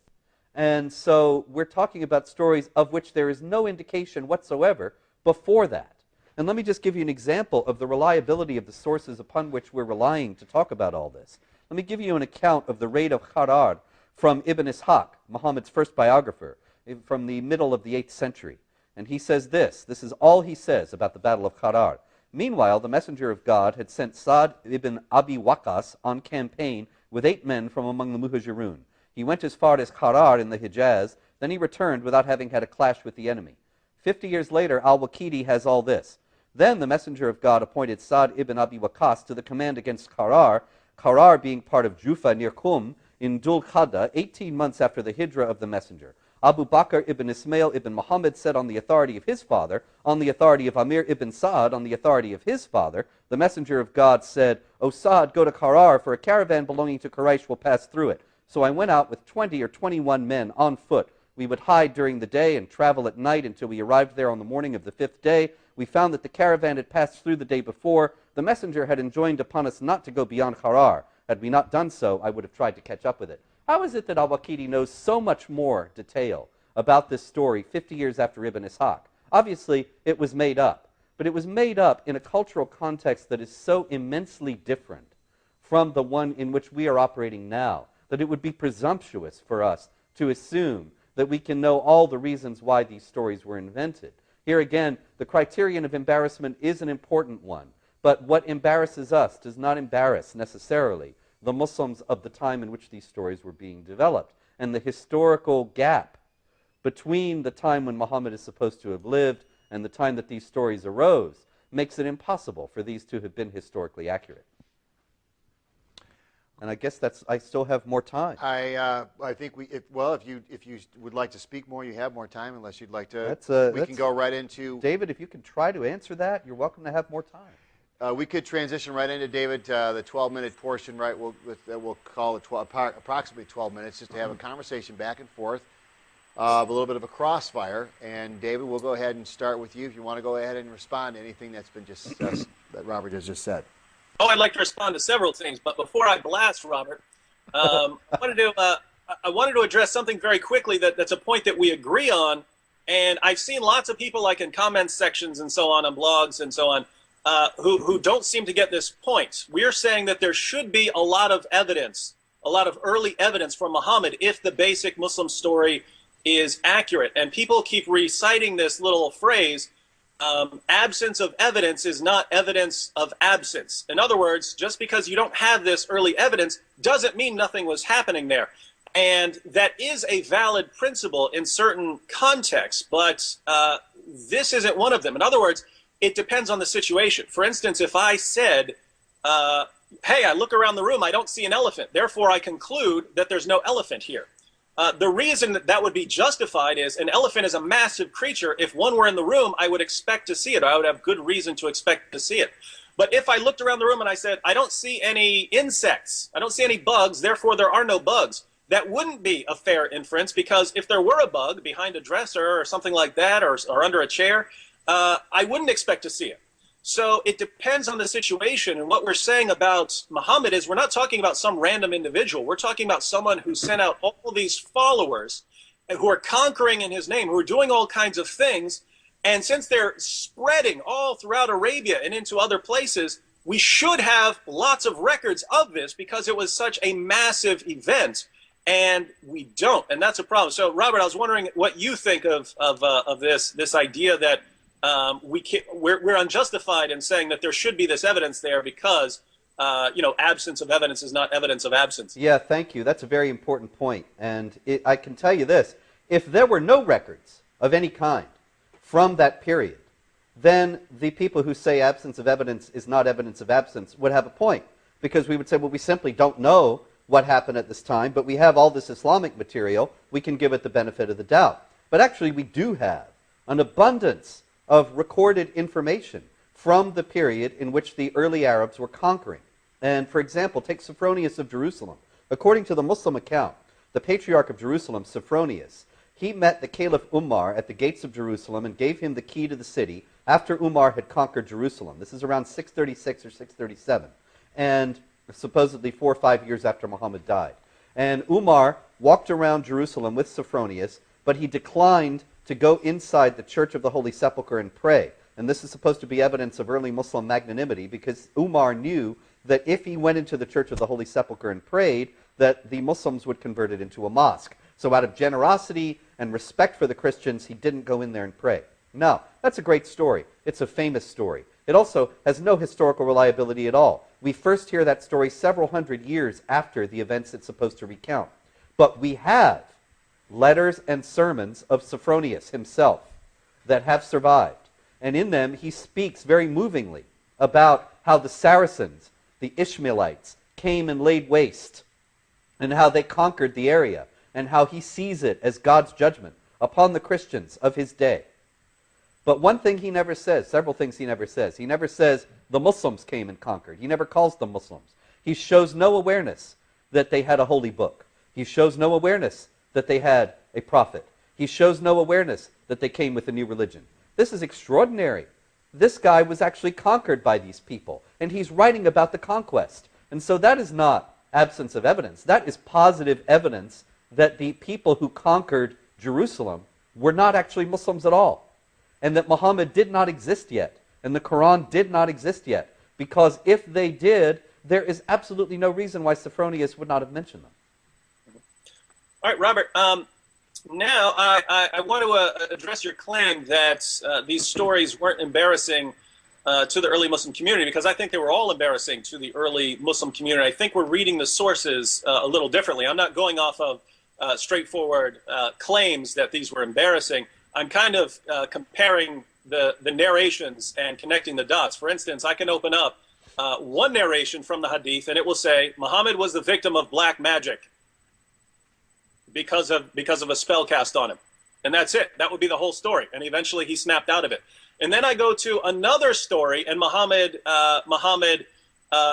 And so we're talking about stories of which there is no indication whatsoever before that. And let me just give you an example of the reliability of the sources upon which we're relying to talk about all this. Let me give you an account of the raid of Harar from Ibn Ishaq, Muhammad's first biographer, from the middle of the 8th century. And he says this is all he says about the Battle of Harar. Meanwhile, the messenger of God had sent Sa'd ibn Abi Waqqas on campaign with 8 men from among the Muhajirun. He went as far as Harar in the Hijaz, then he returned without having had a clash with the enemy. 50 years later, Al-Waqidi has all this. Then the messenger of God appointed Sa'd ibn Abi Waqqas to the command against Harar, Harar being part of Jufa near Qum, in Dhul Qadda, 18 months after the hijrah of the messenger. Abu Bakr ibn Ismail ibn Muhammad said on the authority of his father, on the authority of Amir ibn Sa'ad, on the authority of his father, the messenger of God said, O Sa'ad, go to Harar, for a caravan belonging to Quraysh will pass through it. So I went out with 20 or 21 men on foot. We would hide during the day and travel at night until we arrived there on the morning of the 5th day. We found that the caravan had passed through the day before. The messenger had enjoined upon us not to go beyond Harar. Had we not done so, I would have tried to catch up with it. How is it that Al-Waqidi knows so much more detail about this story 50 years after Ibn Ishaq? Obviously, it was made up. But it was made up in a cultural context that is so immensely different from the one in which we are operating now, that it would be presumptuous for us to assume that we can know all the reasons why these stories were invented. Here again, the criterion of embarrassment is an important one, but what embarrasses us does not embarrass necessarily the Muslims of the time in which these stories were being developed. And the historical gap between the time when Muhammad is supposed to have lived and the time that these stories arose makes it impossible for these to have been historically accurate. And I guess I still have more time. I think if you would like to speak more, you have more time. Unless you'd like to, we can go right into. David, if you can try to answer that, you're welcome to have more time. We could transition right into, David, the 12-minute portion. Right, we'll call it approximately 12 minutes, just to have a conversation back and forth, a little bit of a crossfire. And David, we'll go ahead and start with you if you want to go ahead and respond to anything that's been just that Robert has just said. Oh, I'd like to respond to several things, but before I blast Robert, I wanted to address something very quickly that's a point that we agree on, and I've seen lots of people, like in comments sections and so on blogs and so on, who don't seem to get this point. We're saying that there should be a lot of evidence, a lot of early evidence for Muhammad if the basic Muslim story is accurate, and people keep reciting this little phrase, absence of evidence is not evidence of absence. In other words, just because you don't have this early evidence doesn't mean nothing was happening there. And that is a valid principle in certain contexts, but this isn't one of them. In other words, it depends on the situation. For instance, if I said, hey, I look around the room, I don't see an elephant, therefore I conclude that there's no elephant here. The reason that would be justified is an elephant is a massive creature. If one were in the room, I would expect to see it. I would have good reason to expect to see it. But if I looked around the room and I said, I don't see any insects, I don't see any bugs, therefore there are no bugs, that wouldn't be a fair inference, because if there were a bug behind a dresser or something like that, or under a chair, I wouldn't expect to see it. So it depends on the situation. And what we're saying about Muhammad is we're not talking about some random individual. We're talking about someone who sent out all these followers who are conquering in his name, who are doing all kinds of things. And since they're spreading all throughout Arabia and into other places, we should have lots of records of this because it was such a massive event, and we don't, and that's a problem. So, Robert, I was wondering what you think of this idea that we're unjustified in saying that there should be this evidence there because absence of evidence is not evidence of absence. Yeah, thank you. That's a very important point. And I can tell you this. If there were no records of any kind from that period, then the people who say absence of evidence is not evidence of absence would have a point. Because we would say, well, we simply don't know what happened at this time, but we have all this Islamic material. We can give it the benefit of the doubt. But actually, we do have an abundance of recorded information from the period in which the early Arabs were conquering. And for example, take Sophronius of Jerusalem. According to the Muslim account, the Patriarch of Jerusalem, Sophronius, he met the Caliph Umar at the gates of Jerusalem and gave him the key to the city after Umar had conquered Jerusalem. This is around 636 or 637, and supposedly 4 or 5 years after Muhammad died. And Umar walked around Jerusalem with Sophronius, but he declined to go inside the Church of the Holy Sepulchre and pray. And this is supposed to be evidence of early Muslim magnanimity, because Umar knew that if he went into the Church of the Holy Sepulchre and prayed, that the Muslims would convert it into a mosque. So out of generosity and respect for the Christians, he didn't go in there and pray. Now, that's a great story. It's a famous story. It also has no historical reliability at all. We first hear that story several hundred years after the events it's supposed to recount. But we have letters and sermons of Sophronius himself that have survived. And in them, he speaks very movingly about how the Saracens, the Ishmaelites, came and laid waste, and how they conquered the area, and how he sees it as God's judgment upon the Christians of his day. But one thing he never says, several things he never says. He never says the Muslims came and conquered. He never calls them Muslims. He shows no awareness that they had a holy book. He shows no awareness that they had a prophet. He shows no awareness that they came with a new religion. This is extraordinary. This guy was actually conquered by these people, and he's writing about the conquest. And so that is not absence of evidence. That is positive evidence that the people who conquered Jerusalem were not actually Muslims at all, and that Muhammad did not exist yet, and the Quran did not exist yet, because if they did, there is absolutely no reason why Sophronius would not have mentioned them. All right, Robert. Now, I want to address your claim that these stories weren't embarrassing to the early Muslim community, because I think they were all embarrassing to the early Muslim community. I think we're reading the sources a little differently. I'm not going off of straightforward claims that these were embarrassing. I'm kind of comparing the narrations and connecting the dots. For instance, I can open up one narration from the Hadith, and it will say, Muhammad was the victim of black magic because of a spell cast on him. And that's it. That would be the whole story. And eventually he snapped out of it. And then I go to another story, and Muhammad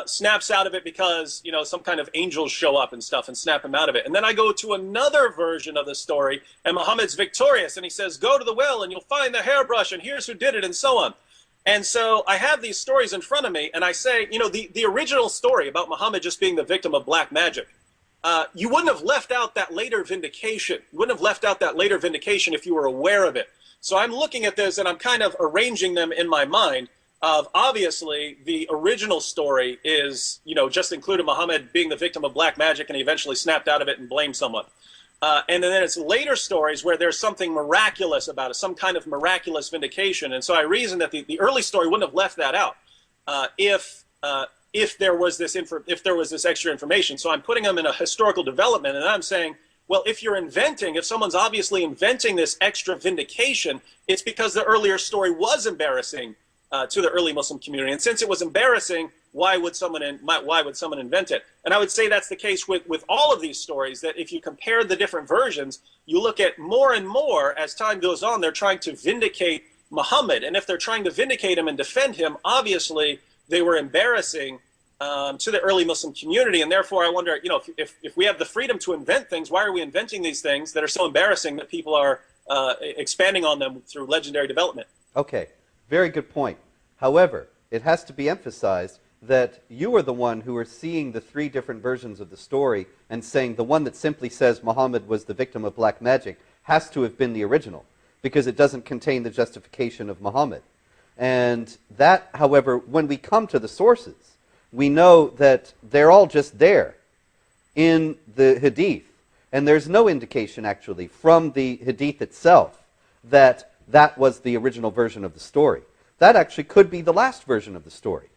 snaps out of it because, some kind of angels show up and stuff and snap him out of it. And then I go to another version of the story, and Muhammad's victorious, and he says, go to the well and you'll find the hairbrush, and here's who did it, and so on. And so I have these stories in front of me, and I say, the original story about Muhammad just being the victim of black magic, you wouldn't have left out that later vindication. You wouldn't have left out that later vindication if you were aware of it. So I'm looking at this, and I'm kind of arranging them in my mind. Obviously, the original story is, just included Muhammad being the victim of black magic, and he eventually snapped out of it and blamed someone. And then it's later stories where there's something miraculous about it, some kind of miraculous vindication. And so I reason that the early story wouldn't have left that out if there was this extra information. So I'm putting them in a historical development, and I'm saying, well, if someone's obviously inventing this extra vindication, it's because the earlier story was embarrassing to the early Muslim community. And since it was embarrassing, why would someone invent it? And I would say that's the case with all of these stories, that if you compare the different versions, you look at more and more as time goes on, they're trying to vindicate Muhammad. And if they're trying to vindicate him and defend him, obviously they were embarrassing to the early Muslim community. And therefore, I wonder, if we have the freedom to invent things, why are we inventing these things that are so embarrassing that people are expanding on them through legendary development? Okay, very good point. However, it has to be emphasized that you are the one who are seeing the three different versions of the story and saying the one that simply says Muhammad was the victim of black magic has to have been the original, because it doesn't contain the justification of Muhammad. And that, however, when we come to the sources, we know that they're all just there in the Hadith. And there's no indication, actually, from the Hadith itself that that was the original version of the story. That actually could be the last version of the story.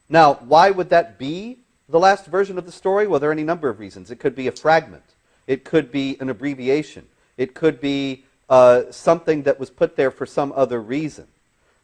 Now, why would that be the last version of the story? Well, there are any number of reasons. It could be a fragment. It could be an abbreviation. It could be something that was put there for some other reason.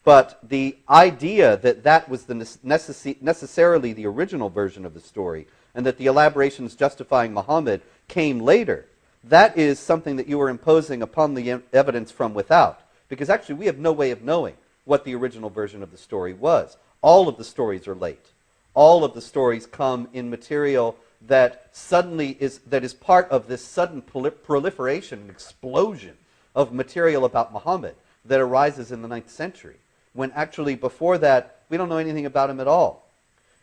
But the idea that that was necessarily the original version of the story, and that the elaborations justifying Muhammad came later, that is something that you are imposing upon the evidence from without. Because actually we have no way of knowing what the original version of the story was. All of the stories are late. All of the stories come in material that suddenly is part of this sudden proliferation and explosion of material about Muhammad that arises in the 9th century, when actually before that we don't know anything about him at all.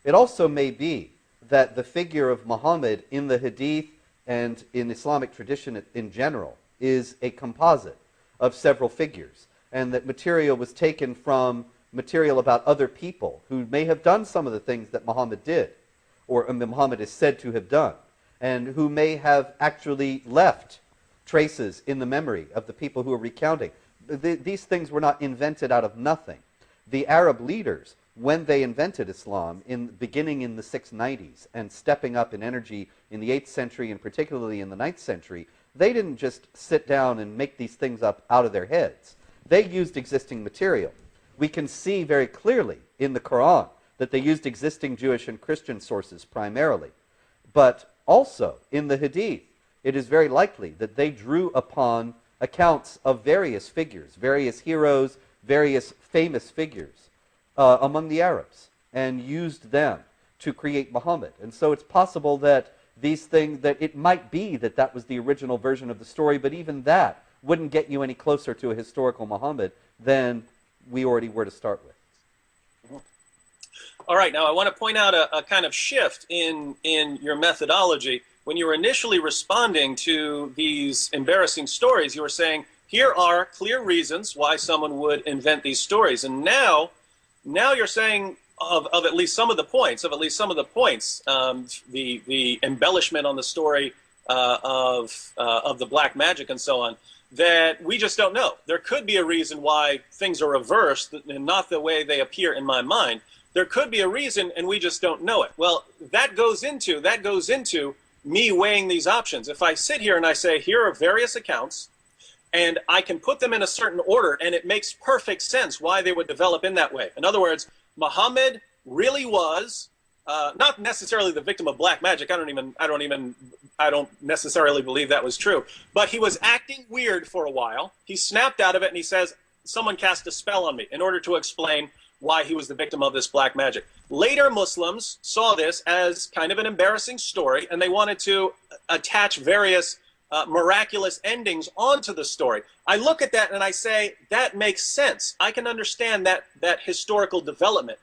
It also may be that the figure of Muhammad in the Hadith and in Islamic tradition in general is a composite of several figures, and that material was taken from material about other people who may have done some of the things that Muhammad did, or Muhammad is said to have done, and who may have actually left traces in the memory of the people who are recounting. These things were not invented out of nothing. The Arab leaders, when they invented Islam, beginning in the 690s and stepping up in energy in the 8th century and particularly in the 9th century, they didn't just sit down and make these things up out of their heads. They used existing material. We can see very clearly in the Qur'an that they used existing Jewish and Christian sources primarily. But also in the Hadith, it is very likely that they drew upon accounts of various figures, various heroes, various famous figures among the Arabs, and used them to create Muhammad. And so it's possible that these things, that it might be that that was the original version of the story, but even that wouldn't get you any closer to a historical Muhammad than we already were to start with. All right, now I want to point out a kind of shift in your methodology. When you were initially responding to these embarrassing stories, you were saying, here are clear reasons why someone would invent these stories. And now you're saying of at least some of the points, the embellishment on the story of the black magic and so on, that we just don't know. There could be a reason why things are reversed and not the way they appear in my mind. There could be a reason, and we just don't know it. Well, that goes into me weighing these options. If I sit here and I say, here are various accounts, and I can put them in a certain order, and it makes perfect sense why they would develop in that way. In other words, Muhammad really was not necessarily the victim of black magic. I don't necessarily believe that was true. But he was acting weird for a while. He snapped out of it, and he says, someone cast a spell on me, in order to explain why he was the victim of this black magic. Later Muslims saw this as kind of an embarrassing story, and they wanted to attach various miraculous endings onto the story. I look at that and I say, that makes sense. I can understand that historical development.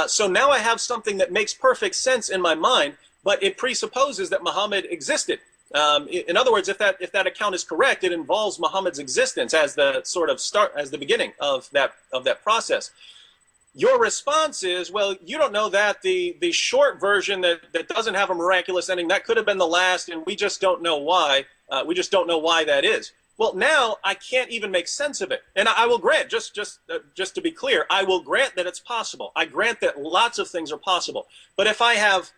So now I have something that makes perfect sense in my mind, but it presupposes that Muhammad existed. In other words, if that account is correct, it involves Muhammad's existence as the sort of start, as the beginning of that process. Your response is, well, you don't know that the short version that doesn't have a miraculous ending, that could have been the last, and we just don't know why. We just don't know why that is. Well, now I can't even make sense of it. And I will grant, just to be clear, I will grant that it's possible. I grant that lots of things are possible. But if I have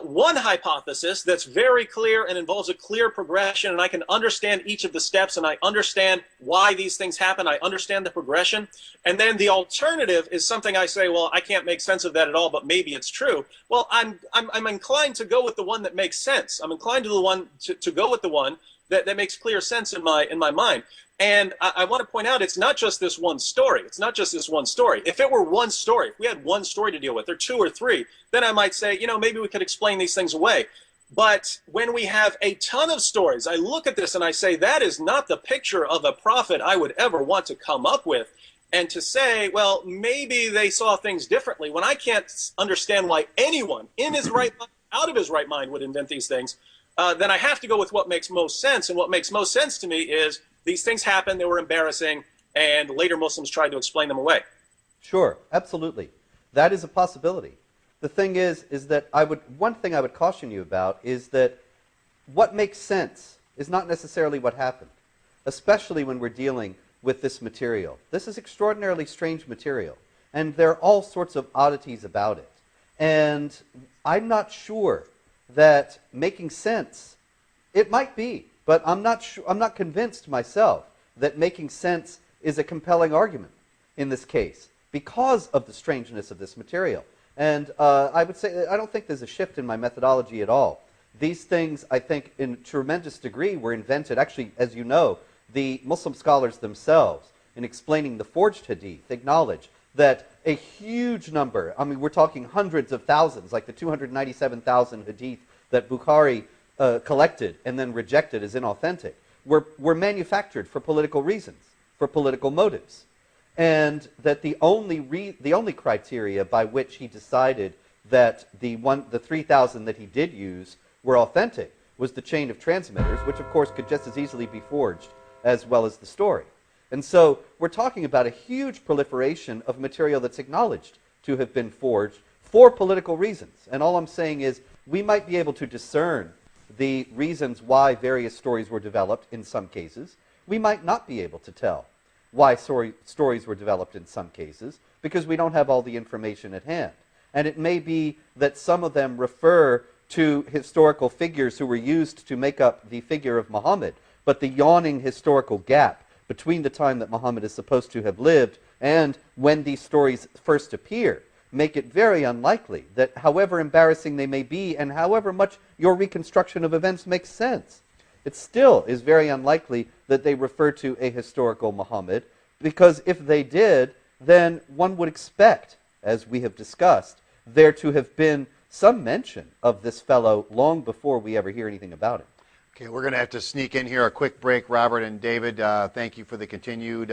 one hypothesis that's very clear and involves a clear progression, and I can understand each of the steps, and I understand why these things happen, I understand the progression, and then the alternative is something I say, well, I can't make sense of that at all, but maybe it's true. Well, I'm inclined to go with the one that makes sense. I'm inclined to go with the one that makes clear sense in my mind. And I want to point out, it's not just this one story. It's not just this one story. If it were one story, if we had one story to deal with, or two or three, then I might say, maybe we could explain these things away. But when we have a ton of stories, I look at this and I say, that is not the picture of a prophet I would ever want to come up with. And to say, well, maybe they saw things differently, when I can't understand why anyone in his right mind, out of his right mind would invent these things, then I have to go with what makes most sense. And what makes most sense to me is these things happened, they were embarrassing, and later Muslims tried to explain them away. Sure, absolutely. That is a possibility. The thing is that one thing I would caution you about is that what makes sense is not necessarily what happened, especially when we're dealing with this material. This is extraordinarily strange material, and there are all sorts of oddities about it. And I'm not sure that making sense, it might be, but I'm not convinced myself that making sense is a compelling argument in this case because of the strangeness of this material. And I would say I don't think there's a shift in my methodology at all. These things, I think, in a tremendous degree were invented. Actually, as you know, the Muslim scholars themselves, in explaining the forged hadith, acknowledge that a huge number, I mean, we're talking hundreds of thousands, like the 297,000 hadith that Bukhari collected and then rejected as inauthentic, were manufactured for political reasons, for political motives. And that the only criteria by which he decided that the 3,000 that he did use were authentic was the chain of transmitters, which of course could just as easily be forged as well as the story. And so we're talking about a huge proliferation of material that's acknowledged to have been forged for political reasons. And all I'm saying is we might be able to discern the reasons why various stories were developed in some cases. We might not be able to tell why stories were developed in some cases because we don't have all the information at hand. And it may be that some of them refer to historical figures who were used to make up the figure of Muhammad, but the yawning historical gap between the time that Muhammad is supposed to have lived and when these stories first appear make it very unlikely that however embarrassing they may be and however much your reconstruction of events makes sense, it still is very unlikely that they refer to a historical Muhammad, because if they did, then one would expect, as we have discussed, there to have been some mention of this fellow long before we ever hear anything about him. Okay, we're going to have to sneak in here a quick break. Robert and David, thank you for the continued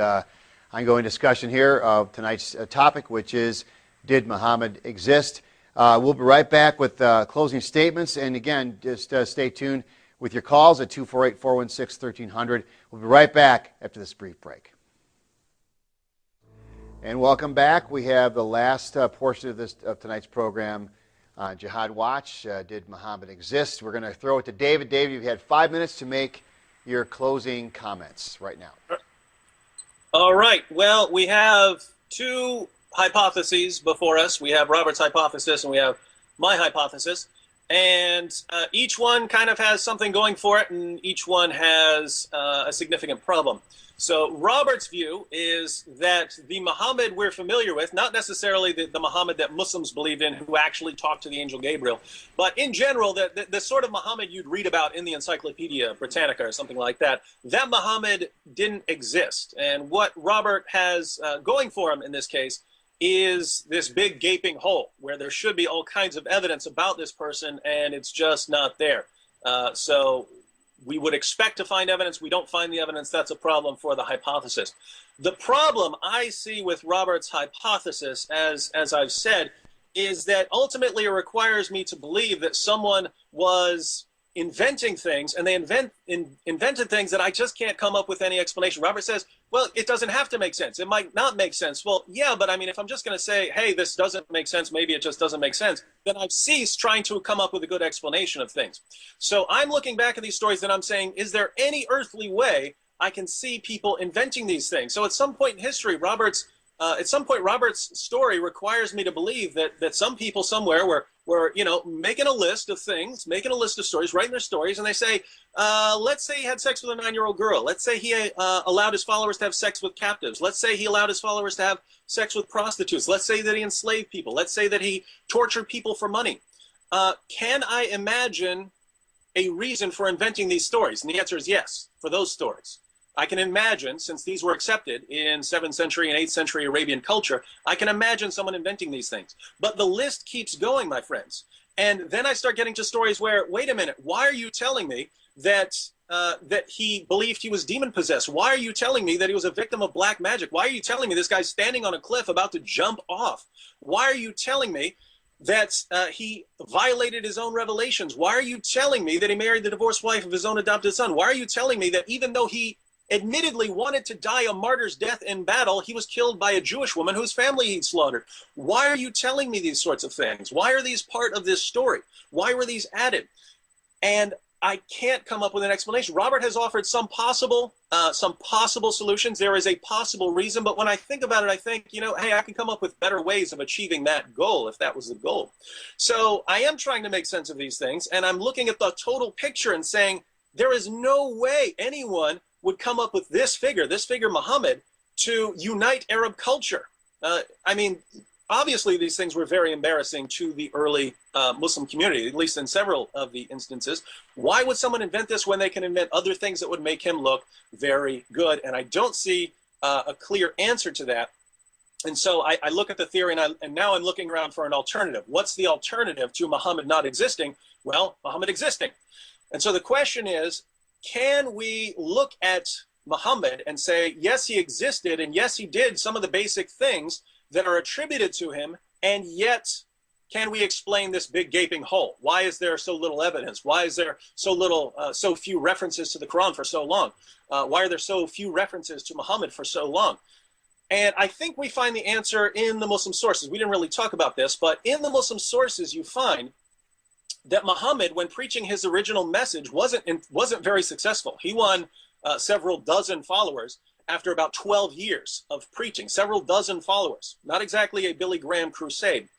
ongoing discussion here of tonight's topic, which is, did Muhammad exist? We'll be right back with closing statements. And again, just stay tuned with your calls at 248-416-1300. We'll be right back after this brief break. And welcome back. We have the last portion of tonight's program, Jihad Watch. Did Muhammad exist? We're going to throw it to David. David, you've had 5 minutes to make your closing comments right now. All right. Well, we have two hypotheses before us. We have Robert's hypothesis and we have my hypothesis. And each one kind of has something going for it, and each one has a significant problem. So Robert's view is that the Muhammad we're familiar with, not necessarily the Muhammad that Muslims believed in who actually talked to the angel Gabriel, but in general, the sort of Muhammad you'd read about in the Encyclopedia Britannica or something like that, that Muhammad didn't exist. And what Robert has going for him in this case is this big gaping hole where there should be all kinds of evidence about this person, and it's just not there. So we would expect to find evidence. We don't find the evidence. That's a problem for the hypothesis. The problem I see with Robert's hypothesis, as I've said, is that ultimately it requires me to believe that someone was inventing things, and they invented things that I just can't come up with any explanation. Robert says, well, it doesn't have to make sense. It might not make sense. Well, yeah, but I mean, if I'm just going to say, hey, this doesn't make sense, maybe it just doesn't make sense, then I've ceased trying to come up with a good explanation of things. So I'm looking back at these stories and I'm saying, is there any earthly way I can see people inventing these things? So at some point in history, Robert's story requires me to believe that some people somewhere were making a list of things, making a list of stories, writing their stories, and they say, let's say he had sex with a 9-year-old girl. Let's say he allowed his followers to have sex with captives. Let's say he allowed his followers to have sex with prostitutes. Let's say that he enslaved people. Let's say that he tortured people for money. Can I imagine a reason for inventing these stories? And the answer is yes, for those stories. I can imagine, since these were accepted in 7th century and 8th century Arabian culture, I can imagine someone inventing these things. But the list keeps going, my friends. And then I start getting to stories where, wait a minute, why are you telling me that he believed he was demon-possessed? Why are you telling me that he was a victim of black magic? Why are you telling me this guy's standing on a cliff about to jump off? Why are you telling me that he violated his own revelations? Why are you telling me that he married the divorced wife of his own adopted son? Why are you telling me that even though he admittedly wanted to die a martyr's death in battle. He was killed by a Jewish woman whose family he'd slaughtered. Why are you telling me these sorts of things? Why are these part of this story? Why were these added? And I can't come up with an explanation. Robert has offered some possible solutions. There is a possible reason, but when I think about it, I think, hey, I can come up with better ways of achieving that goal if that was the goal. So I am trying to make sense of these things, and I'm looking at the total picture and saying, there is no way anyone would come up with this figure, Muhammad, to unite Arab culture. I mean, obviously these things were very embarrassing to the early Muslim community, at least in several of the instances. Why would someone invent this when they can invent other things that would make him look very good? And I don't see a clear answer to that. And so I look at the theory, and now I'm looking around for an alternative. What's the alternative to Muhammad not existing? Well, Muhammad existing. And so the question is, can we look at Muhammad and say, yes, he existed, and yes, he did some of the basic things that are attributed to him, and yet can we explain this big gaping hole? Why is there so little evidence? Why is there so few references to the Quran for so long? Why are there so few references to Muhammad for so long? And I think we find the answer in the Muslim sources. We didn't really talk about this, but in the Muslim sources you find that Muhammad, when preaching his original message, wasn't very successful. He won several dozen followers after about 12 years of preaching, several dozen followers. Not exactly a Billy Graham crusade.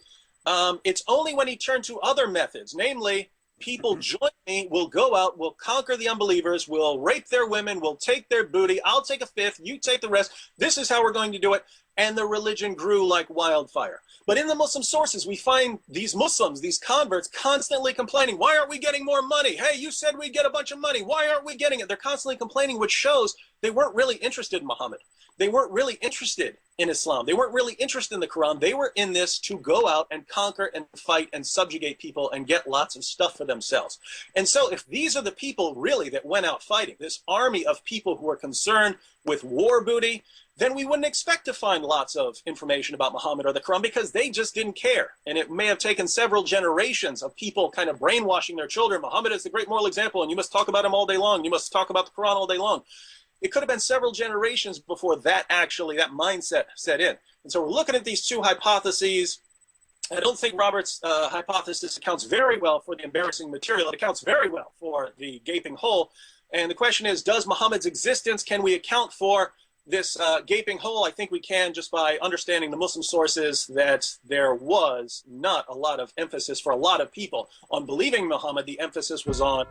It's only when he turned to other methods, namely, people join me, we'll go out, we'll conquer the unbelievers, we'll rape their women, we'll take their booty, I'll take a fifth, you take the rest, this is how we're going to do it, and the religion grew like wildfire. But in the Muslim sources, we find these Muslims, these converts, constantly complaining, why aren't we getting more money? Hey, you said we'd get a bunch of money, why aren't we getting it? They're constantly complaining, which shows they weren't really interested in Muhammad. They weren't really interested in Islam. They weren't really interested in the Quran. They were in this to go out and conquer and fight and subjugate people and get lots of stuff for themselves. And so if these are the people really that went out fighting, this army of people who are concerned with war booty, then we wouldn't expect to find lots of information about Muhammad or the Quran because they just didn't care. And it may have taken several generations of people kind of brainwashing their children. Muhammad is the great moral example, and you must talk about him all day long. You must talk about the Quran all day long. It could have been several generations before that mindset set in. And so we're looking at these two hypotheses. I don't think Robert's hypothesis accounts very well for the embarrassing material. It accounts very well for the gaping hole. And the question is, does Muhammad's existence, can we account for this gaping hole? I think we can, just by understanding the Muslim sources, that there was not a lot of emphasis for a lot of people on believing Muhammad. The emphasis was on.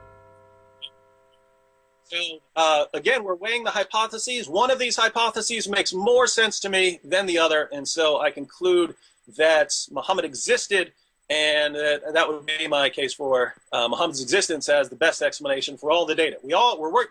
So again, we're weighing the hypotheses. One of these hypotheses makes more sense to me than the other, and so I conclude that Muhammad existed, and that would be my case for Muhammad's existence as the best explanation for all the data.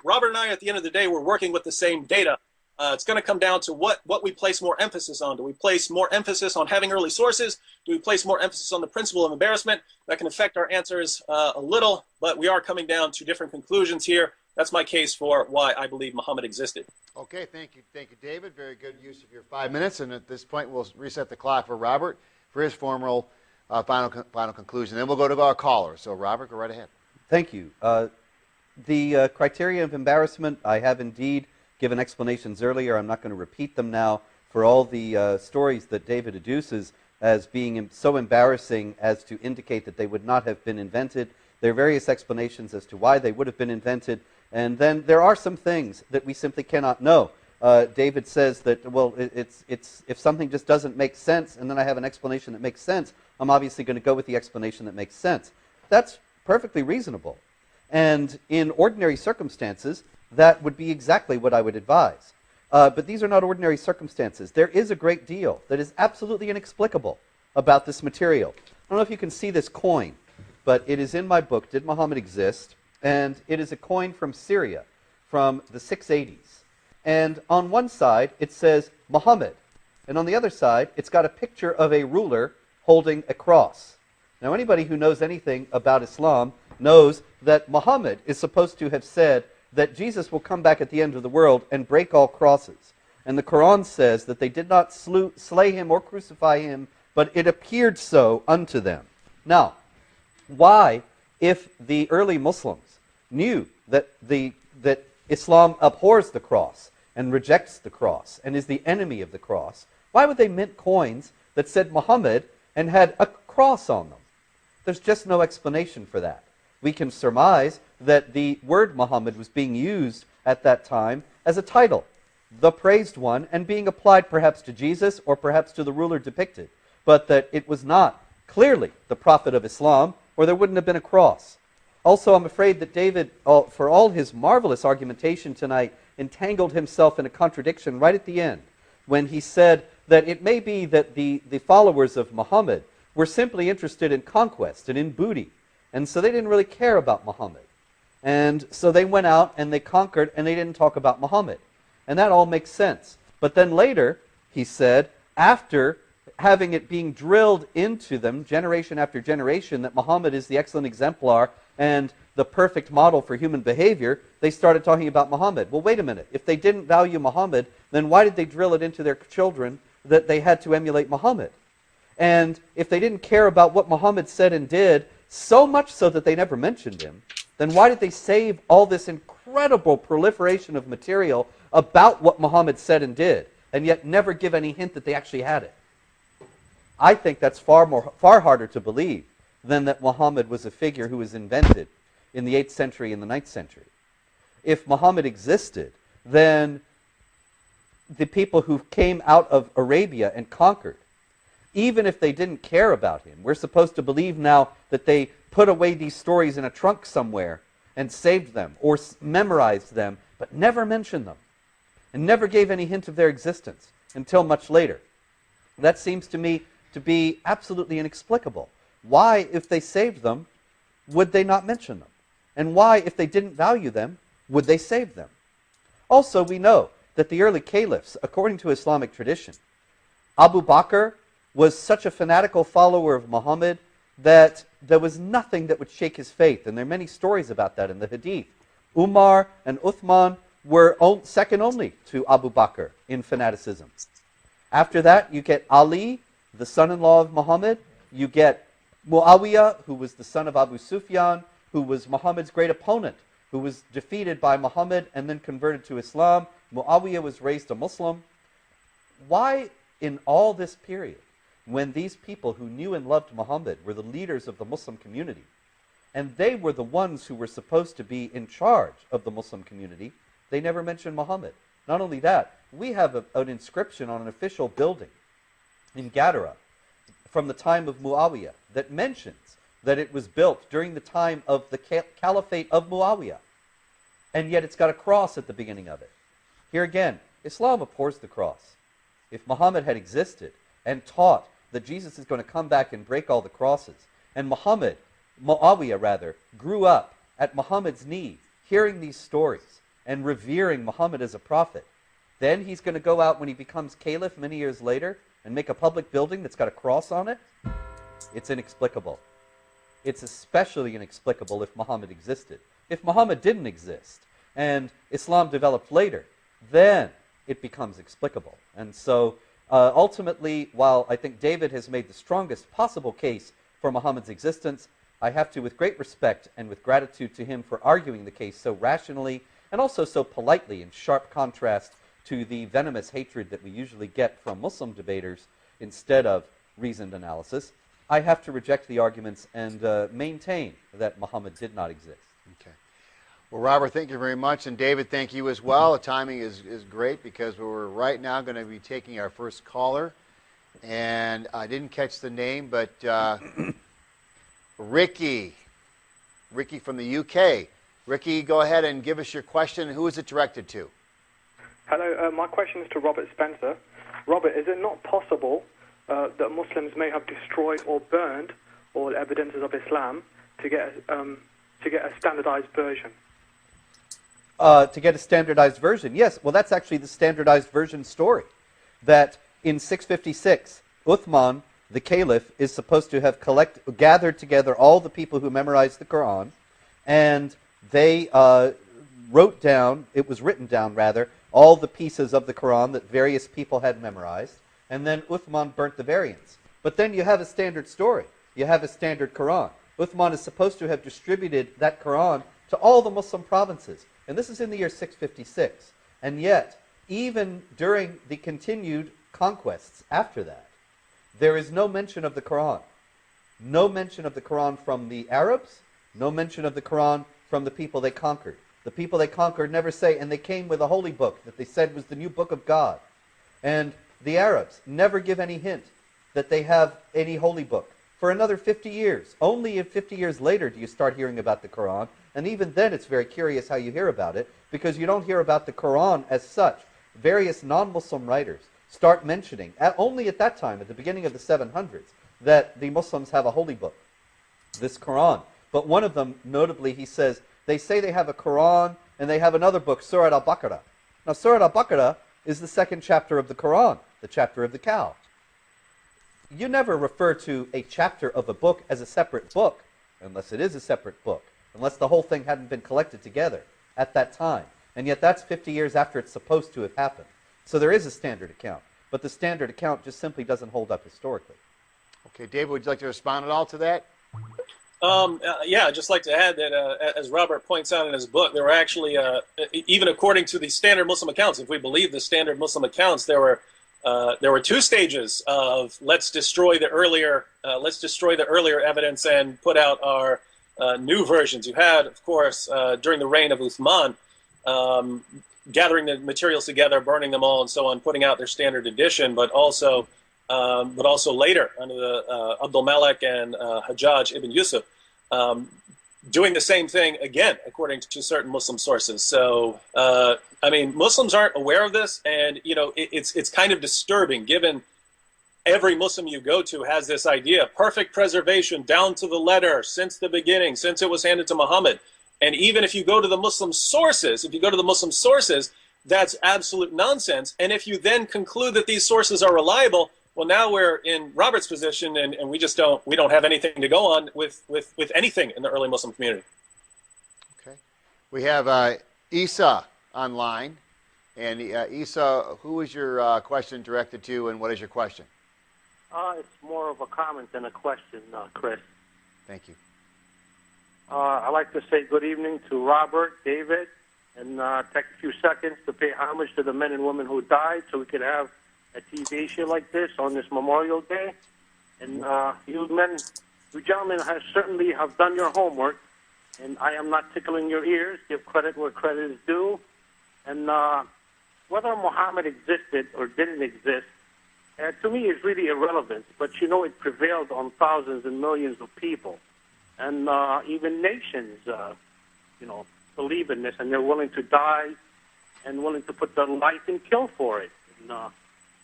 Robert and I, at the end of the day, we're working with the same data. It's going to come down to what we place more emphasis on. Do we place more emphasis on having early sources? Do we place more emphasis on the principle of embarrassment? That can affect our answers a little, but we are coming down to different conclusions here. That's my case for why I believe Muhammad existed. Okay, thank you, David. Very good use of your 5 minutes. And at this point, we'll reset the clock for Robert for his formal final conclusion. Then we'll go to our caller. So, Robert, go right ahead. Thank you. The criteria of embarrassment, I have indeed given explanations earlier. I'm not going to repeat them now. For all the stories that David adduces as being so embarrassing as to indicate that they would not have been invented, there are various explanations as to why they would have been invented. And then there are some things that we simply cannot know. David says that, well, it's if something just doesn't make sense, and then I have an explanation that makes sense, I'm obviously going to go with the explanation that makes sense. That's perfectly reasonable. And in ordinary circumstances, that would be exactly what I would advise. But these are not ordinary circumstances. There is a great deal that is absolutely inexplicable about this material. I don't know if you can see this coin, but it is in my book, Did Muhammad Exist? And it is a coin from Syria from the 680s. And on one side, it says Muhammad. And on the other side, it's got a picture of a ruler holding a cross. Now, anybody who knows anything about Islam knows that Muhammad is supposed to have said that Jesus will come back at the end of the world and break all crosses. And the Quran says that they did not slay him or crucify him, but it appeared so unto them. Now, why, if the early Muslims knew that Islam abhors the cross and rejects the cross and is the enemy of the cross, why would they mint coins that said Muhammad and had a cross on them? There's just no explanation for that. We can surmise that the word Muhammad was being used at that time as a title, the praised one, and being applied perhaps to Jesus or perhaps to the ruler depicted, but that it was not clearly the prophet of Islam, or there wouldn't have been a cross. Also, I'm afraid that David, for all his marvelous argumentation tonight, entangled himself in a contradiction right at the end when he said that it may be that the followers of Muhammad were simply interested in conquest and in booty, and so they didn't really care about Muhammad. And so they went out and they conquered and they didn't talk about Muhammad. And that all makes sense. But then later, he said, after having it being drilled into them generation after generation that Muhammad is the excellent exemplar and the perfect model for human behavior, they started talking about Muhammad. Well, wait a minute. If they didn't value Muhammad, then why did they drill it into their children that they had to emulate Muhammad? And if they didn't care about what Muhammad said and did, so much so that they never mentioned him, then why did they save all this incredible proliferation of material about what Muhammad said and did, and yet never give any hint that they actually had it? I think that's far harder to believe than that Muhammad was a figure who was invented in the 8th century and the 9th century. If Muhammad existed, then the people who came out of Arabia and conquered, even if they didn't care about him, we're supposed to believe now that they put away these stories in a trunk somewhere and saved them or memorized them, but never mentioned them and never gave any hint of their existence until much later. That seems to me to be absolutely inexplicable. Why, if they saved them, would they not mention them? And why, if they didn't value them, would they save them? Also, we know that the early caliphs, according to Islamic tradition, Abu Bakr was such a fanatical follower of Muhammad that there was nothing that would shake his faith. And there are many stories about that in the Hadith. Umar and Uthman were second only to Abu Bakr in fanaticism. After that, you get Ali, the son-in-law of Muhammad. You get Muawiyah, who was the son of Abu Sufyan, who was Muhammad's great opponent, who was defeated by Muhammad and then converted to Islam. Muawiyah was raised a Muslim. Why, in all this period, when these people who knew and loved Muhammad were the leaders of the Muslim community, and they were the ones who were supposed to be in charge of the Muslim community, they never mentioned Muhammad? Not only that, we have an inscription on an official building in Gadara from the time of Muawiyah that mentions that it was built during the time of the caliphate of Muawiyah. And yet it's got a cross at the beginning of it. Here again, Islam abhors the cross. If Muhammad had existed and taught that Jesus is going to come back and break all the crosses, and Muawiyah rather, grew up at Muhammad's knee, hearing these stories and revering Muhammad as a prophet, then he's going to go out when he becomes caliph many years later and make a public building that's got a cross on it? It's inexplicable. It's especially inexplicable if Muhammad existed. If Muhammad didn't exist and Islam developed later, then it becomes explicable. And so ultimately, while I think David has made the strongest possible case for Muhammad's existence, I have to, with great respect and with gratitude to him for arguing the case so rationally and also so politely, in sharp contrast to the venomous hatred that we usually get from Muslim debaters instead of reasoned analysis, I have to reject the arguments and maintain that Muhammad did not exist. Okay. Well, Robert, thank you very much. And David, thank you as well. The timing is great because we're right now going to be taking our first caller. And I didn't catch the name, but Ricky from the UK. Ricky, go ahead and give us your question. Who is it directed to? Hello, my question is to Robert Spencer. Robert, is it not possible that Muslims may have destroyed or burned all evidences of Islam to get a standardized version? To get a standardized version, yes. Well, that's actually the standardized version story. That in 656, Uthman, the caliph, is supposed to have gathered together all the people who memorized the Qur'an, and they wrote down, it was written down rather, all the pieces of the Qur'an that various people had memorized, and then Uthman burnt the variants. But then you have a standard story. You have a standard Qur'an. Uthman is supposed to have distributed that Qur'an to all the Muslim provinces, And this is in the year 656. And yet, even during the continued conquests after that, there is no mention of the Quran. No mention of the Quran from the Arabs, no mention of the Quran from the people they conquered. The people they conquered never say, and they came with a holy book that they said was the new book of God. And the Arabs never give any hint that they have any holy book. For another 50 years. Only 50 years later do you start hearing about the Quran. And even then it's very curious how you hear about it, because you don't hear about the Quran as such. Various non-Muslim writers start mentioning, only at that time, at the beginning of the 700s, that the Muslims have a holy book, this Quran. But one of them, notably, he says, they say they have a Quran and they have another book, Surah al-Baqarah. Now, Surah al-Baqarah is the second chapter of the Quran, the chapter of the cow. You never refer to a chapter of a book as a separate book, unless it is a separate book, unless the whole thing hadn't been collected together at that time. And yet that's 50 years after it's supposed to have happened. So there is a standard account, but the standard account just simply doesn't hold up historically. Okay, David, would you like to respond at all to that? Yeah, I'd just like to add that, as Robert points out in his book, there were actually, even according to the standard Muslim accounts, if we believe the standard Muslim accounts, there were two stages of let's destroy the earlier evidence and put out our new versions. You had, of course, during the reign of Uthman, gathering the materials together, burning them all, and so on, putting out their standard edition, but also later under the Abdul Malik and Hajjaj ibn Yusuf, doing the same thing again, according to certain Muslim sources. So, I mean, Muslims aren't aware of this, and it's kind of disturbing, given every Muslim you go to has this idea: perfect preservation down to the letter since the beginning, since it was handed to Muhammad. And even if you go to the Muslim sources, that's absolute nonsense. And if you then conclude that these sources are reliable, well, now we're in Robert's position, and we don't have anything to go on with anything in the early Muslim community. Okay. We have Isa online. And Isa, who is your question directed to, and what is your question? It's more of a comment than a question, Chris. Thank you. I'd like to say good evening to Robert, David, and take a few seconds to pay homage to the men and women who died, so we could have a TV show like this on this Memorial Day. And you gentlemen certainly have done your homework, and I am not tickling your ears. Give credit where credit is due. And whether Muhammad existed or didn't exist, to me is really irrelevant. But it prevailed on thousands and millions of people. And even nations, believe in this, and they're willing to die and willing to put their life and kill for it. And,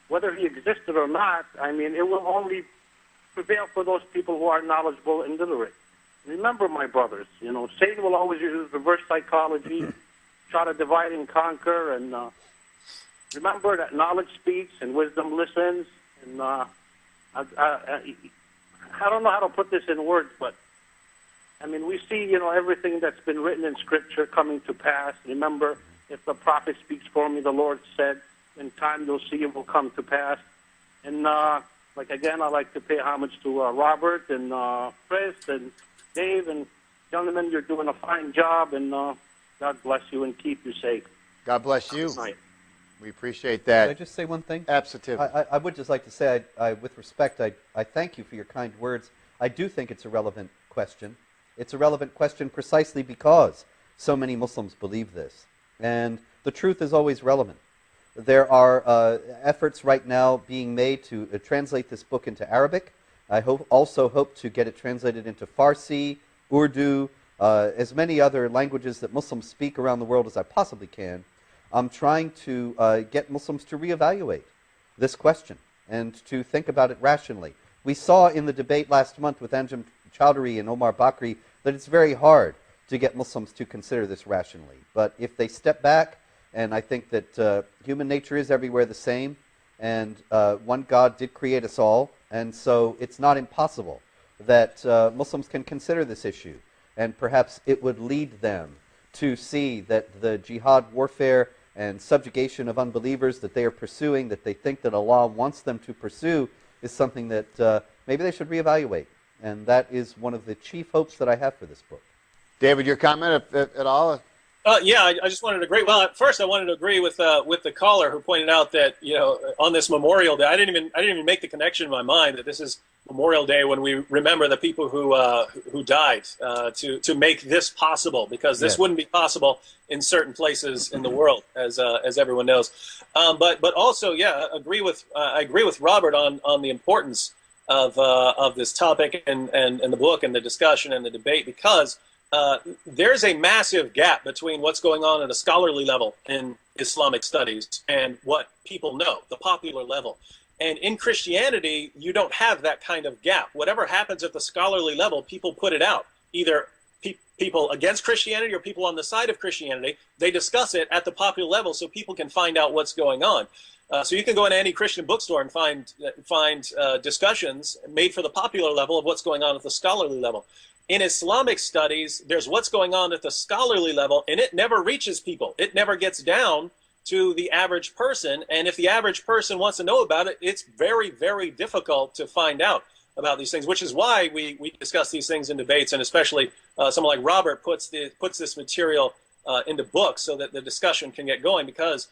whether he existed or not, I mean, it will only prevail for those people who are knowledgeable and literate. Remember, my brothers, Satan will always use reverse psychology, try to divide and conquer, and remember that knowledge speaks and wisdom listens. And I don't know how to put this in words, but I mean, we see, everything that's been written in Scripture coming to pass. Remember, if the prophet speaks for me, the Lord said, in time you'll see it will come to pass. And, again, I'd like to pay homage to Robert and Chris and Dave. And, gentlemen, you're doing a fine job, and God bless you and keep you safe. God bless you. Good night. We appreciate that. Can I just say one thing? Absolutely. I would just like to say, with respect, I thank you for your kind words. I do think it's a relevant question. It's a relevant question precisely because so many Muslims believe this. And the truth is always relevant. There are efforts right now being made to translate this book into Arabic. I also hope to get it translated into Farsi, Urdu, as many other languages that Muslims speak around the world as I possibly can. I'm trying to get Muslims to reevaluate this question and to think about it rationally. We saw in the debate last month with Anjem Chowdhury and Omar Bakri that it's very hard to get Muslims to consider this rationally. But if they step back, and I think that human nature is everywhere the same, and one God did create us all, and so it's not impossible that Muslims can consider this issue, and perhaps it would lead them to see that the jihad warfare and subjugation of unbelievers that they are pursuing, that they think that Allah wants them to pursue, is something that maybe they should reevaluate. And that is one of the chief hopes that I have for this book. David, your comment at all? Yeah, I just wanted to agree. Well, at first, I wanted to agree with the caller who pointed out that on this Memorial Day, I didn't even make the connection in my mind that this is Memorial Day when we remember the people who died to make this possible, because this wouldn't be possible in certain places in the world, as everyone knows. But also, yeah, I agree with Robert on the importance of this topic and the book and the discussion and the debate, because there's a massive gap between what's going on at a scholarly level in Islamic studies and what people know, the popular level. And in Christianity, you don't have that kind of gap. Whatever happens at the scholarly level, people put it out. Either people against Christianity or people on the side of Christianity, they discuss it at the popular level so people can find out what's going on. So you can go into any Christian bookstore and find discussions made for the popular level of what's going on at the scholarly level. In Islamic studies, there's what's going on at the scholarly level, and it never reaches people. It never gets down to the average person. And if the average person wants to know about it, it's very, very difficult to find out about these things, which is why we discuss these things in debates, and especially someone like Robert puts this material into books so that the discussion can get going, because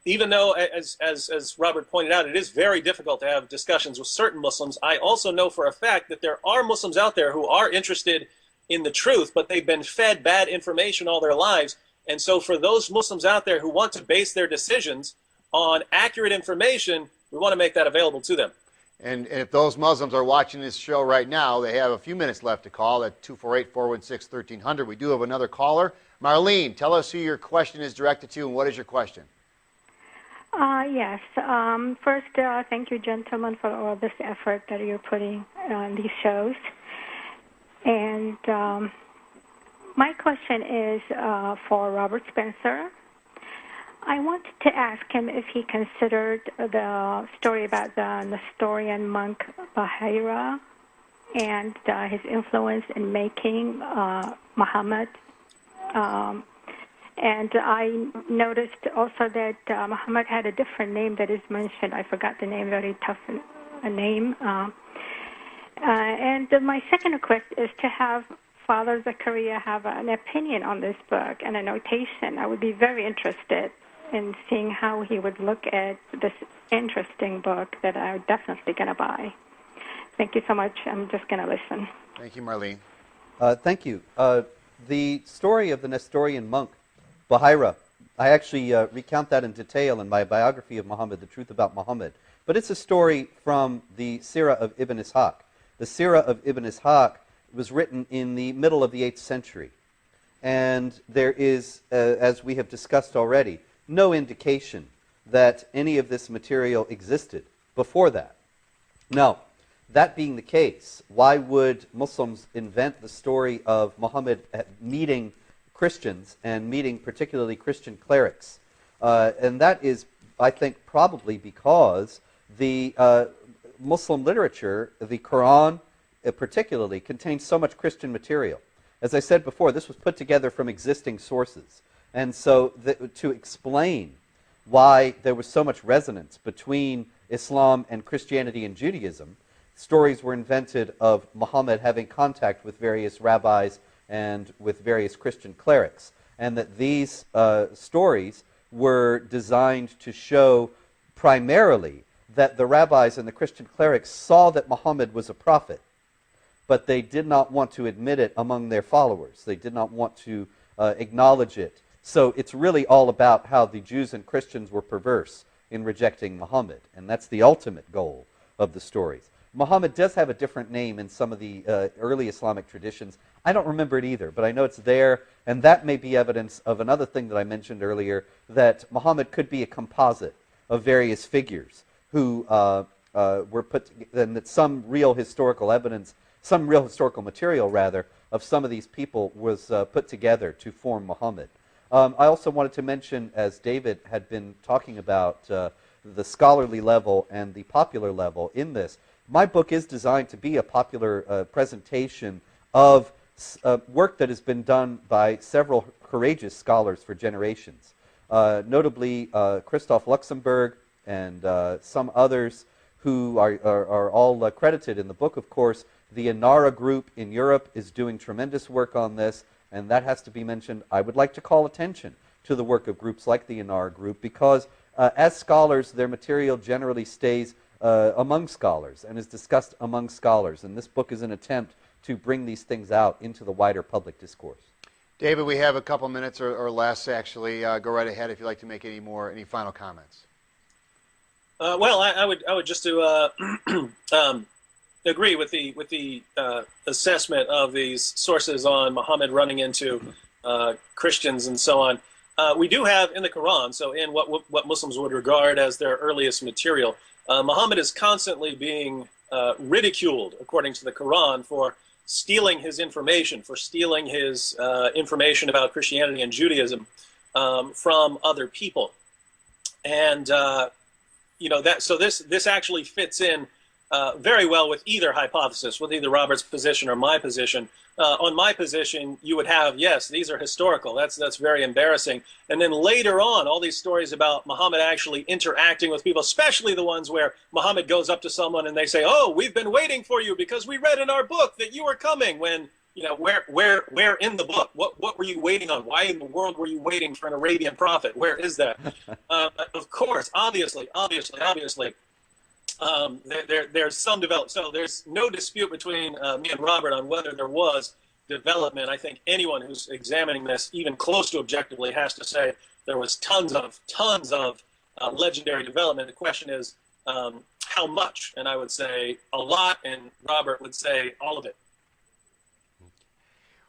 even though, as Robert pointed out, it is very difficult to have discussions with certain Muslims, I also know for a fact that there are Muslims out there who are interested in the truth, but they've been fed bad information all their lives. And so for those Muslims out there who want to base their decisions on accurate information, we want to make that available to them. And if those Muslims are watching this show right now, they have a few minutes left to call at 248-416-1300. We do have another caller. Marlene, tell us who your question is directed to and what is your question? Yes. First, thank you, gentlemen, for all this effort that you're putting on these shows. And my question is for Robert Spencer. I wanted to ask him if he considered the story about the Nestorian monk Bahira and his influence in making Muhammad. And I noticed also that Muhammad had a different name that is mentioned. I forgot the name, very tough name. And my second request is to have Father Zakaria have an opinion on this book and a notation. I would be very interested in seeing how he would look at this interesting book that I'm definitely going to buy. Thank you so much. I'm just going to listen. Thank you, Marlene. Thank you. The story of the Nestorian monk Bahira, I actually recount that in detail in my biography of Muhammad, The Truth About Muhammad. But it's a story from the Sirah of Ibn Ishaq. The Sirah of Ibn Ishaq was written in the middle of the 8th century. And there is, as we have discussed already, no indication that any of this material existed before that. Now, that being the case, why would Muslims invent the story of Muhammad meeting Christians and meeting particularly Christian clerics? And that is, I think, probably because the Muslim literature, the Qur'an particularly, contains so much Christian material. As I said before, this was put together from existing sources. And so to explain why there was so much resonance between Islam and Christianity and Judaism, stories were invented of Muhammad having contact with various rabbis and with various Christian clerics, and that these stories were designed to show primarily that the rabbis and the Christian clerics saw that Muhammad was a prophet, but they did not want to admit it among their followers. They did not want to acknowledge it. So it's really all about how the Jews and Christians were perverse in rejecting Muhammad, and that's the ultimate goal of the stories. Muhammad does have a different name in some of the early Islamic traditions. I don't remember it either, but I know it's there, and that may be evidence of another thing that I mentioned earlier, that Muhammad could be a composite of various figures who were put together, and that some real historical evidence, some real historical material, rather, of some of these people was put together to form Muhammad. I also wanted to mention, as David had been talking about the scholarly level and the popular level in this, my book is designed to be a popular presentation of work that has been done by several courageous scholars for generations, notably Christoph Luxemburg and some others who are all credited in the book, of course. The Inara group in Europe is doing tremendous work on this, And that has to be mentioned. I would like to call attention to the work of groups like the Anar Group, because as scholars, their material generally stays among scholars and is discussed among scholars. And this book is an attempt to bring these things out into the wider public discourse. David, we have a couple minutes or less, actually. Go right ahead if you'd like to make any final comments. Well, I would just to agree with the assessment of these sources on Muhammad running into Christians and so on. We do have in the Quran, so in what Muslims would regard as their earliest material, Muhammad is constantly being ridiculed, according to the Quran, for stealing his information, information about Christianity and Judaism from other people. And this actually fits in very well with either hypothesis, with either Robert's position or my position. On my position, you would have, yes, these are historical. That's very embarrassing. And then later on, all these stories about Muhammad actually interacting with people, especially the ones where Muhammad goes up to someone and they say, "Oh, we've been waiting for you because we read in our book that you were coming." When, where in the book? What were you waiting on? Why in the world were you waiting for an Arabian prophet? Where is that? Of course, obviously. There's some development. So there's no dispute between me and Robert on whether there was development. I think anyone who's examining this, even close to objectively, has to say there was tons of legendary development. The question is how much, and I would say a lot, and Robert would say all of it.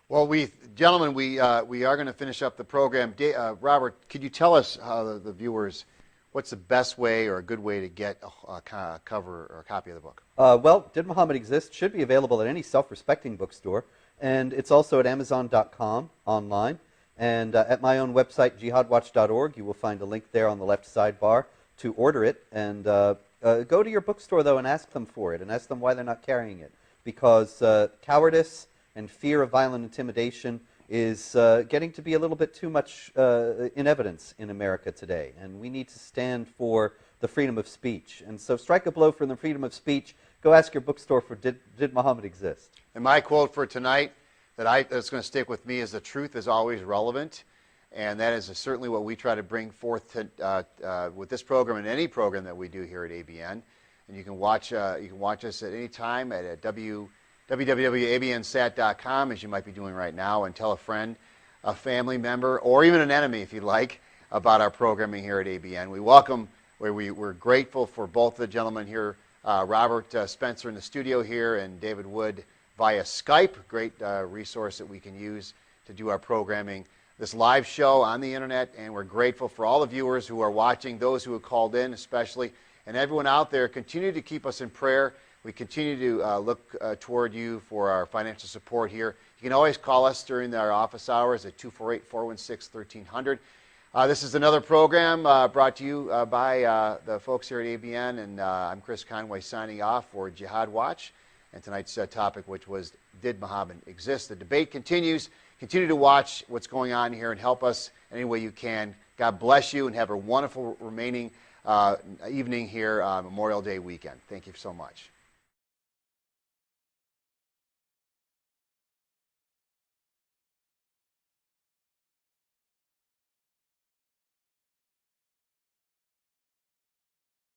Well, gentlemen, we are going to finish up the program. Robert, could you tell us how the viewers, what's the best way or a good way to get a cover or a copy of the book? Well, Did Muhammad Exist should be available at any self-respecting bookstore, and it's also at Amazon.com online. And at my own website, jihadwatch.org, you will find a link there on the left sidebar to order it. And go to your bookstore, though, and ask them for it, and ask them why they're not carrying it. Because cowardice and fear of violent intimidation is getting to be a little bit too much in evidence in America today. And we need to stand for the freedom of speech. And so strike a blow for the freedom of speech. Go ask your bookstore for Did Muhammad Exist? And my quote for tonight that's going to stick with me is, "The truth is always relevant." And that is certainly what we try to bring forth with this program and any program that we do here at ABN. And you can watch us at any time at www.abnsat.com, as you might be doing right now, and tell a friend, a family member, or even an enemy, if you'd like, about our programming here at ABN. We're grateful for both the gentlemen here, Robert Spencer in the studio here, and David Wood via Skype. Great resource that we can use to do our programming, this live show on the internet. And we're grateful for all the viewers who are watching, those who have called in especially, and everyone out there. Continue to keep us in prayer. We continue to look toward you for our financial support here. You can always call us during our office hours at 248-416-1300. This is another program brought to you by the folks here at ABN, and I'm Chris Conway signing off for Jihad Watch. And tonight's topic, which was Did Muhammad Exist? The debate continues. Continue to watch what's going on here and help us any way you can. God bless you, and have a wonderful remaining evening here, Memorial Day weekend. Thank you so much.